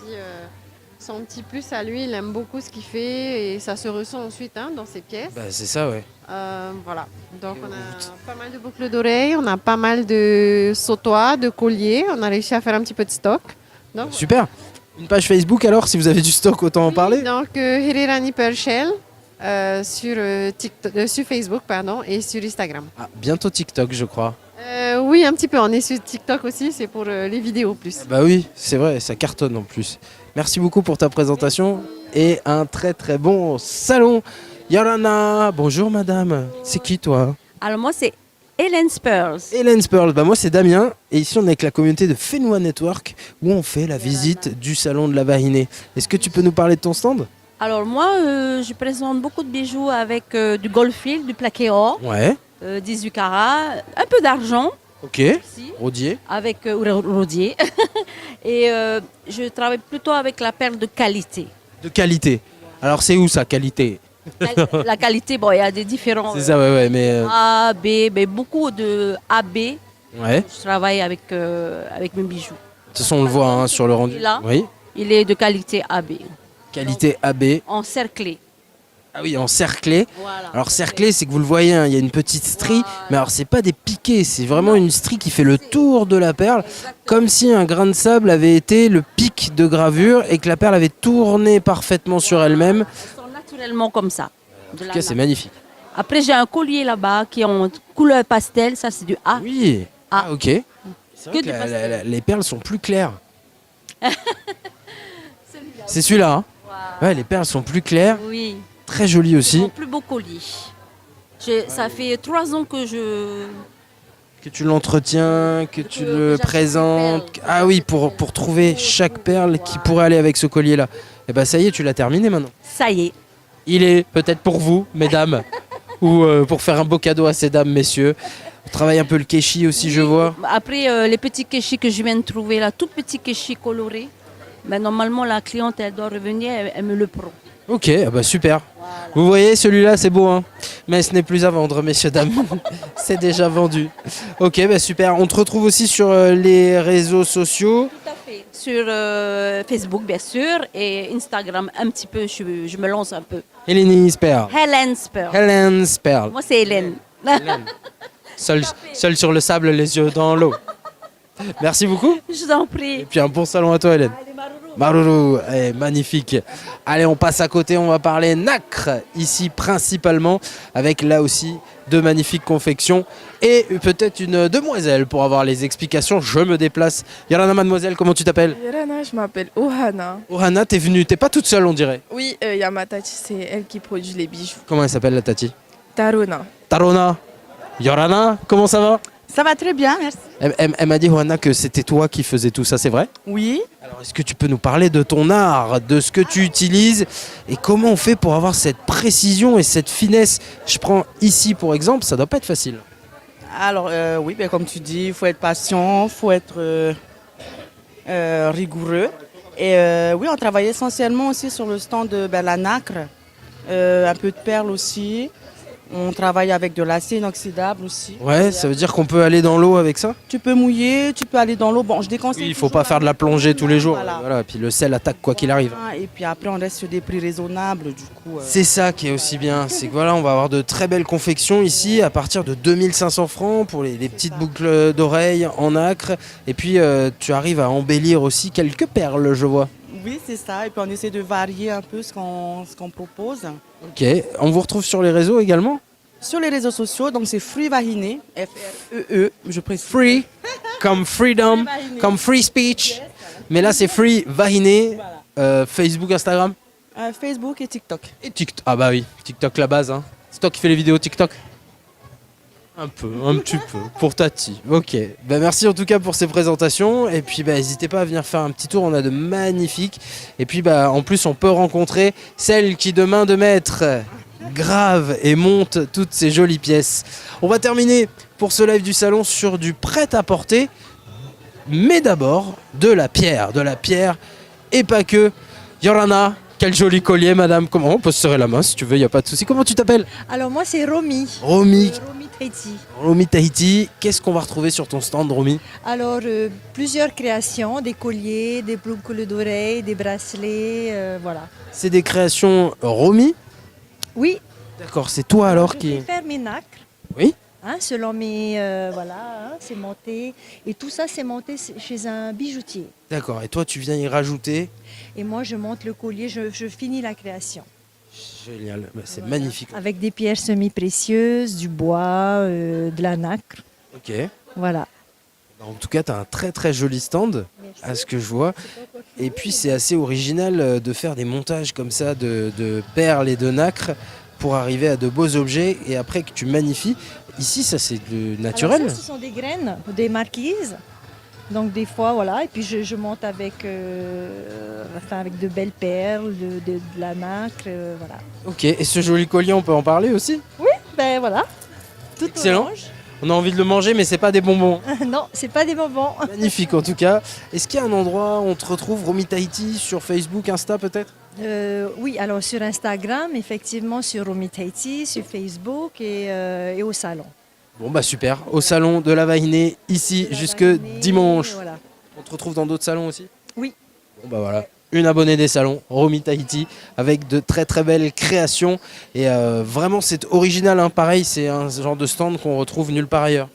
Son petit plus à lui, il aime beaucoup ce qu'il fait et ça se ressent ensuite dans ses pièces. C'est ça, ouais. Voilà. Donc on a pas mal de boucles d'oreilles, on a pas mal de sautoirs, de colliers. On a réussi à faire un petit peu de stock. Donc, Super. Une page Facebook alors, si vous avez du stock, autant en parler. Donc Hirirani Pearl Shell sur Facebook et sur Instagram. Ah, bientôt TikTok, je crois. Oui, un petit peu. On est sur TikTok aussi, c'est pour les vidéos plus. Bah oui, c'est vrai, ça cartonne en plus. Merci beaucoup pour ta présentation et un très très bon salon. Yorana, bonjour madame. C'est qui toi? Alors moi c'est Hélène Pearls. Hélène Pearls, moi c'est Damien et ici on est avec la communauté de Fenwa Network où on fait la visite du salon de la Vahinée. Est-ce que tu peux nous parler de ton stand? Alors moi je présente beaucoup de bijoux avec du goldfield, du plaqué or, Ouais. 18 carats, un peu d'argent. Ok, rodier. Avec rodier. Et je travaille plutôt avec la perle de qualité. De qualité. Alors c'est où ça, qualité? La qualité, il y a des différents. C'est ça, ouais, mais... A, B, mais beaucoup de AB. Ouais. Je travaille avec mes bijoux. De toute façon, on le voit sur le rendu. Là, oui. il est de qualité AB. Qualité AB. Encerclé. Ah oui, en cerclé. Voilà. Alors cerclé, c'est que vous le voyez, il y a une petite strie, mais alors c'est pas des piquets, c'est vraiment une strie qui fait le tour de la perle, comme si un grain de sable avait été le pic de gravure et que la perle avait tourné parfaitement sur elle-même. Ils sont naturellement comme ça. En tout cas, c'est magnifique. Après, j'ai un collier là-bas qui est en couleur pastel, ça c'est du A. Oui. A. Ah, ok. C'est vrai que les perles sont plus claires. C'est celui-là. Hein. Ouais, les perles sont plus claires. Oui. Très joli aussi. Mon plus beau collier. Ça fait 3 ans que Que tu l'entretiens, que tu le présentes. Ah oui, pour trouver chaque perle qui pourrait aller avec ce collier-là. Et bah ça y est, tu l'as terminé maintenant. Ça y est. Il est peut-être pour vous, mesdames, ou pour faire un beau cadeau à ces dames, messieurs. On travaille un peu le kéchi aussi, je vois. Après, les petits kéchis que je viens de trouver, là, tout petit kéchi coloré, normalement la cliente, elle doit revenir, elle me le prend. Ok, super. Voilà. Vous voyez, celui-là, c'est beau, hein. Mais ce n'est plus à vendre, messieurs, dames. C'est déjà vendu. Ok, super. On te retrouve aussi sur les réseaux sociaux. Tout à fait. Sur Facebook, bien sûr, et Instagram, un petit peu, je me lance un peu. Hélène Pearl. Hélène Pearl. Hélène Pearl. Moi, c'est Hélène. Seule sur le sable, les yeux dans l'eau. Merci beaucoup. Je vous en prie. Et puis un bon salon à toi, Hélène. Maruru, magnifique. Allez, on passe à côté, on va parler nacre, ici principalement, avec là aussi de magnifiques confections et peut-être une demoiselle pour avoir les explications. Je me déplace. Yorana, mademoiselle, comment tu t'appelles? Yorana, je m'appelle Ohana. Ohana, t'es venue, t'es pas toute seule, on dirait. Oui, il y a ma tati, c'est elle qui produit les bijoux. Comment elle s'appelle, la tati? Tarona. Tarona. Yorana, comment ça va? Ça va très bien, merci. Elle m'a dit, Ohana, que c'était toi qui faisais tout ça, c'est vrai? Oui. Alors, est-ce que tu peux nous parler de ton art, de ce que tu utilises et comment on fait pour avoir cette précision et cette finesse? Je prends ici, pour exemple, ça doit pas être facile. Alors, oui, comme tu dis, il faut être patient, il faut être rigoureux. Et oui, on travaille essentiellement aussi sur le stand de la nacre, un peu de perles aussi. On travaille avec de l'acier inoxydable aussi. Ouais, ça veut dire qu'on peut aller dans l'eau avec ça? Tu peux mouiller, tu peux aller dans l'eau. Bon, je déconseille. Oui, il faut pas faire de la plongée tous les jours. Voilà. Voilà. Puis le sel attaque quoi qu'il arrive. Et puis après, on reste sur des prix raisonnables, du coup. C'est ça qui est aussi bien, c'est que voilà, on va avoir de très belles confections ici à partir de 2500 francs pour les petites boucles d'oreilles en nacre. Et puis tu arrives à embellir aussi quelques perles, je vois. Oui, c'est ça. Et puis on essaie de varier un peu ce qu'on propose. Ok, on vous retrouve sur les réseaux également? Sur les réseaux sociaux, donc c'est Free Vahiné, F-R-E-E, je précise. Free, comme freedom, comme free speech. Mais là c'est Free Vahiné, Facebook, Instagram? Facebook et TikTok. Et TikTok, ah bah oui, TikTok la base. Hein. C'est toi qui fais les vidéos TikTok? Un petit peu, pour Tati. Ok, bah, merci en tout cas pour ces présentations. Et puis bah, n'hésitez pas à venir faire un petit tour, on a de magnifiques. Et puis bah, en plus on peut rencontrer celle qui de main de maître grave et monte toutes ces jolies pièces. On va terminer pour ce live du salon sur du prêt-à-porter. Mais d'abord de la pierre et pas que. Yorana, quel joli collier madame. Comment on peut se serrer la main si tu veux, il n'y a pas de souci. Comment tu t'appelles? Alors moi c'est Romy. Romy. Romy Tahiti. Romy Tahiti, qu'est-ce qu'on va retrouver sur ton stand, Romy? Alors plusieurs créations, des colliers, des boucles d'oreilles, des bracelets, voilà. C'est des créations Romy? Oui. D'accord, c'est toi alors qui... Je vais faire mes nacres. Oui. Hein, selon mes... voilà, hein, c'est monté. Et tout ça c'est monté chez un bijoutier. D'accord, et toi tu viens y rajouter? Et moi je monte le collier, je finis la création. Génial, bah, c'est magnifique. Avec des pierres semi-précieuses, du bois, de la nacre. Ok. Voilà. En tout cas, tu as un très très joli stand, à ce que je vois. Et puis c'est assez original de faire des montages comme ça de perles et de nacre pour arriver à de beaux objets et après que tu magnifies. Ici, ça c'est du naturel. Alors ça, ce sont des graines, des marquises. Donc des fois, voilà, et puis je monte avec de belles perles, de la nacre, voilà. Ok, et ce joli collier, on peut en parler aussi? Oui, ben voilà. Tout excellent. orange. On a envie de le manger, mais c'est pas des bonbons. Non, c'est pas des bonbons. Magnifique en tout cas. Est-ce qu'il y a un endroit où on te retrouve, Romy Tahiti, sur Facebook, Insta peut-être? Oui, alors sur Instagram, effectivement, sur Romy Tahiti, sur Facebook et au salon. Bon bah super, au salon de la Vahiné, ici jusque dimanche. Voilà. On te retrouve dans d'autres salons aussi? Oui. Bon bah voilà, une abonnée des salons, Romy Tahiti, avec de très très belles créations. Et vraiment c'est original, hein. Pareil, c'est un genre de stand qu'on retrouve nulle part ailleurs.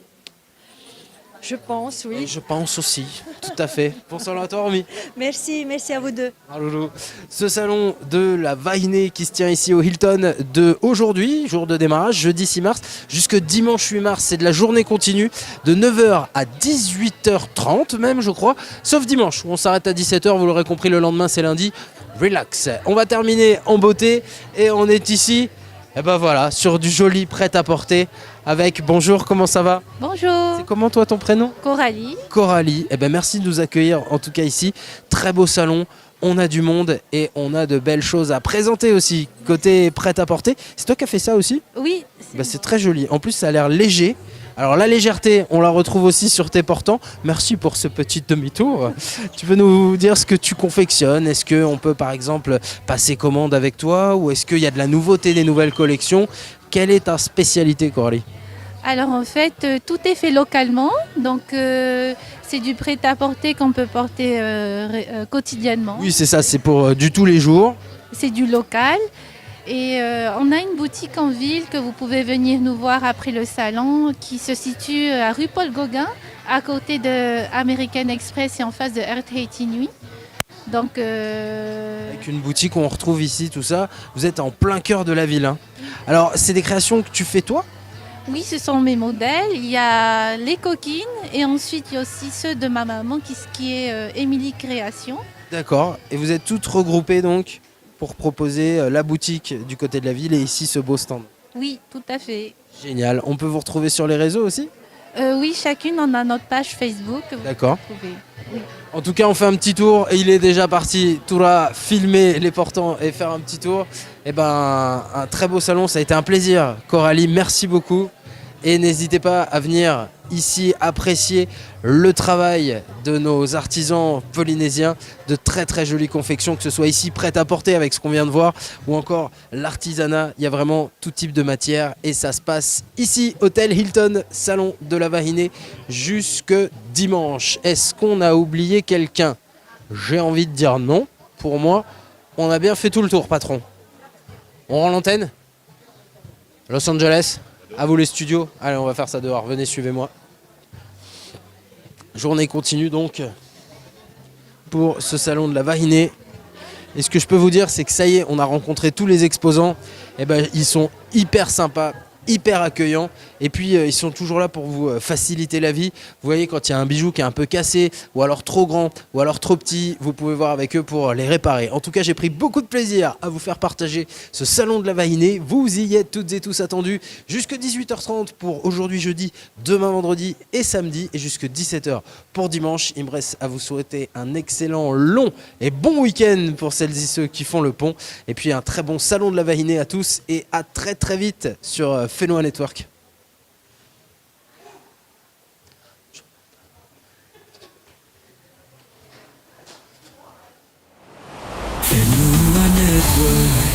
Je pense, oui. Et je pense aussi, tout à fait. Bon salon à toi, Romy. Merci à vous deux. Ah, loulou. Ce salon de la Vahiné qui se tient ici au Hilton de aujourd'hui, jour de démarrage, jeudi 6 mars, jusque dimanche 8 mars. C'est de la journée continue de 9h à 18h30 même, je crois. Sauf dimanche où on s'arrête à 17h, vous l'aurez compris, le lendemain c'est lundi. Relax. On va terminer en beauté et on est ici, et ben voilà, sur du joli prêt-à-porter avec, bonjour, comment ça va? Bonjour. C'est comment toi ton prénom? Coralie. Coralie, eh ben merci de nous accueillir en tout cas ici. Très beau salon, on a du monde et on a de belles choses à présenter aussi. Côté prêt-à-porter, c'est toi qui as fait ça aussi? Oui. C'est très joli. En plus, ça a l'air léger. Alors la légèreté, on la retrouve aussi sur tes portants. Merci pour ce petit demi-tour. Tu peux nous dire ce que tu confectionnes? Est-ce qu'on peut par exemple passer commande avec toi? Ou est-ce qu'il y a de la nouveauté, des nouvelles collections? Quelle est ta spécialité, Coralie? Alors en fait, tout est fait localement. Donc c'est du prêt-à-porter qu'on peut porter quotidiennement. Oui, c'est ça, c'est pour du tous les jours. C'est du local. Et on a une boutique en ville que vous pouvez venir nous voir après le salon qui se situe à rue Paul Gauguin, à côté de American Express et en face de Air Tahiti Nuit. Donc, Avec une boutique où on retrouve ici tout ça, vous êtes en plein cœur de la ville. Hein. Alors, c'est des créations que tu fais toi? Oui, ce sont mes modèles. Il y a les coquines et ensuite il y a aussi ceux de ma maman qui est Émilie Création. D'accord. Et vous êtes toutes regroupées donc pour proposer la boutique du côté de la ville et ici ce beau stand. Oui, tout à fait. Génial. On peut vous retrouver sur les réseaux aussi? Oui, chacune on a notre page Facebook. D'accord. Oui. En tout cas, on fait un petit tour et il est déjà parti. Toura filmer les portants et faire un petit tour. Et ben, un très beau salon. Ça a été un plaisir. Coralie, merci beaucoup. Et n'hésitez pas à venir ici apprécier le travail de nos artisans polynésiens, de très très jolies confections, que ce soit ici prêt à porter avec ce qu'on vient de voir ou encore l'artisanat. Il y a vraiment tout type de matière et ça se passe ici, Hôtel Hilton, Salon de la Vahinée, jusque dimanche. Est-ce qu'on a oublié quelqu'un? J'ai envie de dire non. Pour moi, on a bien fait tout le tour, patron. On rend l'antenne? Los Angeles, à vous les studios. Allez, on va faire ça dehors. Venez, suivez-moi. Journée continue donc pour ce salon de la Vahinée. Et ce que je peux vous dire, c'est que ça y est, on a rencontré tous les exposants. Et ben, ils sont hyper sympas, hyper accueillants. Et puis, ils sont toujours là pour vous faciliter la vie. Vous voyez, quand il y a un bijou qui est un peu cassé, ou alors trop grand, ou alors trop petit, vous pouvez voir avec eux pour les réparer. En tout cas, j'ai pris beaucoup de plaisir à vous faire partager ce salon de la Vahinée. Vous y êtes toutes et tous attendus jusque 18h30 pour aujourd'hui jeudi, demain vendredi et samedi, et jusque 17h pour dimanche. Il me reste à vous souhaiter un excellent long et bon week-end pour celles et ceux qui font le pont. Et puis un très bon salon de la Vahinée à tous et à très très vite sur Fenoua Network. Fenoua Network.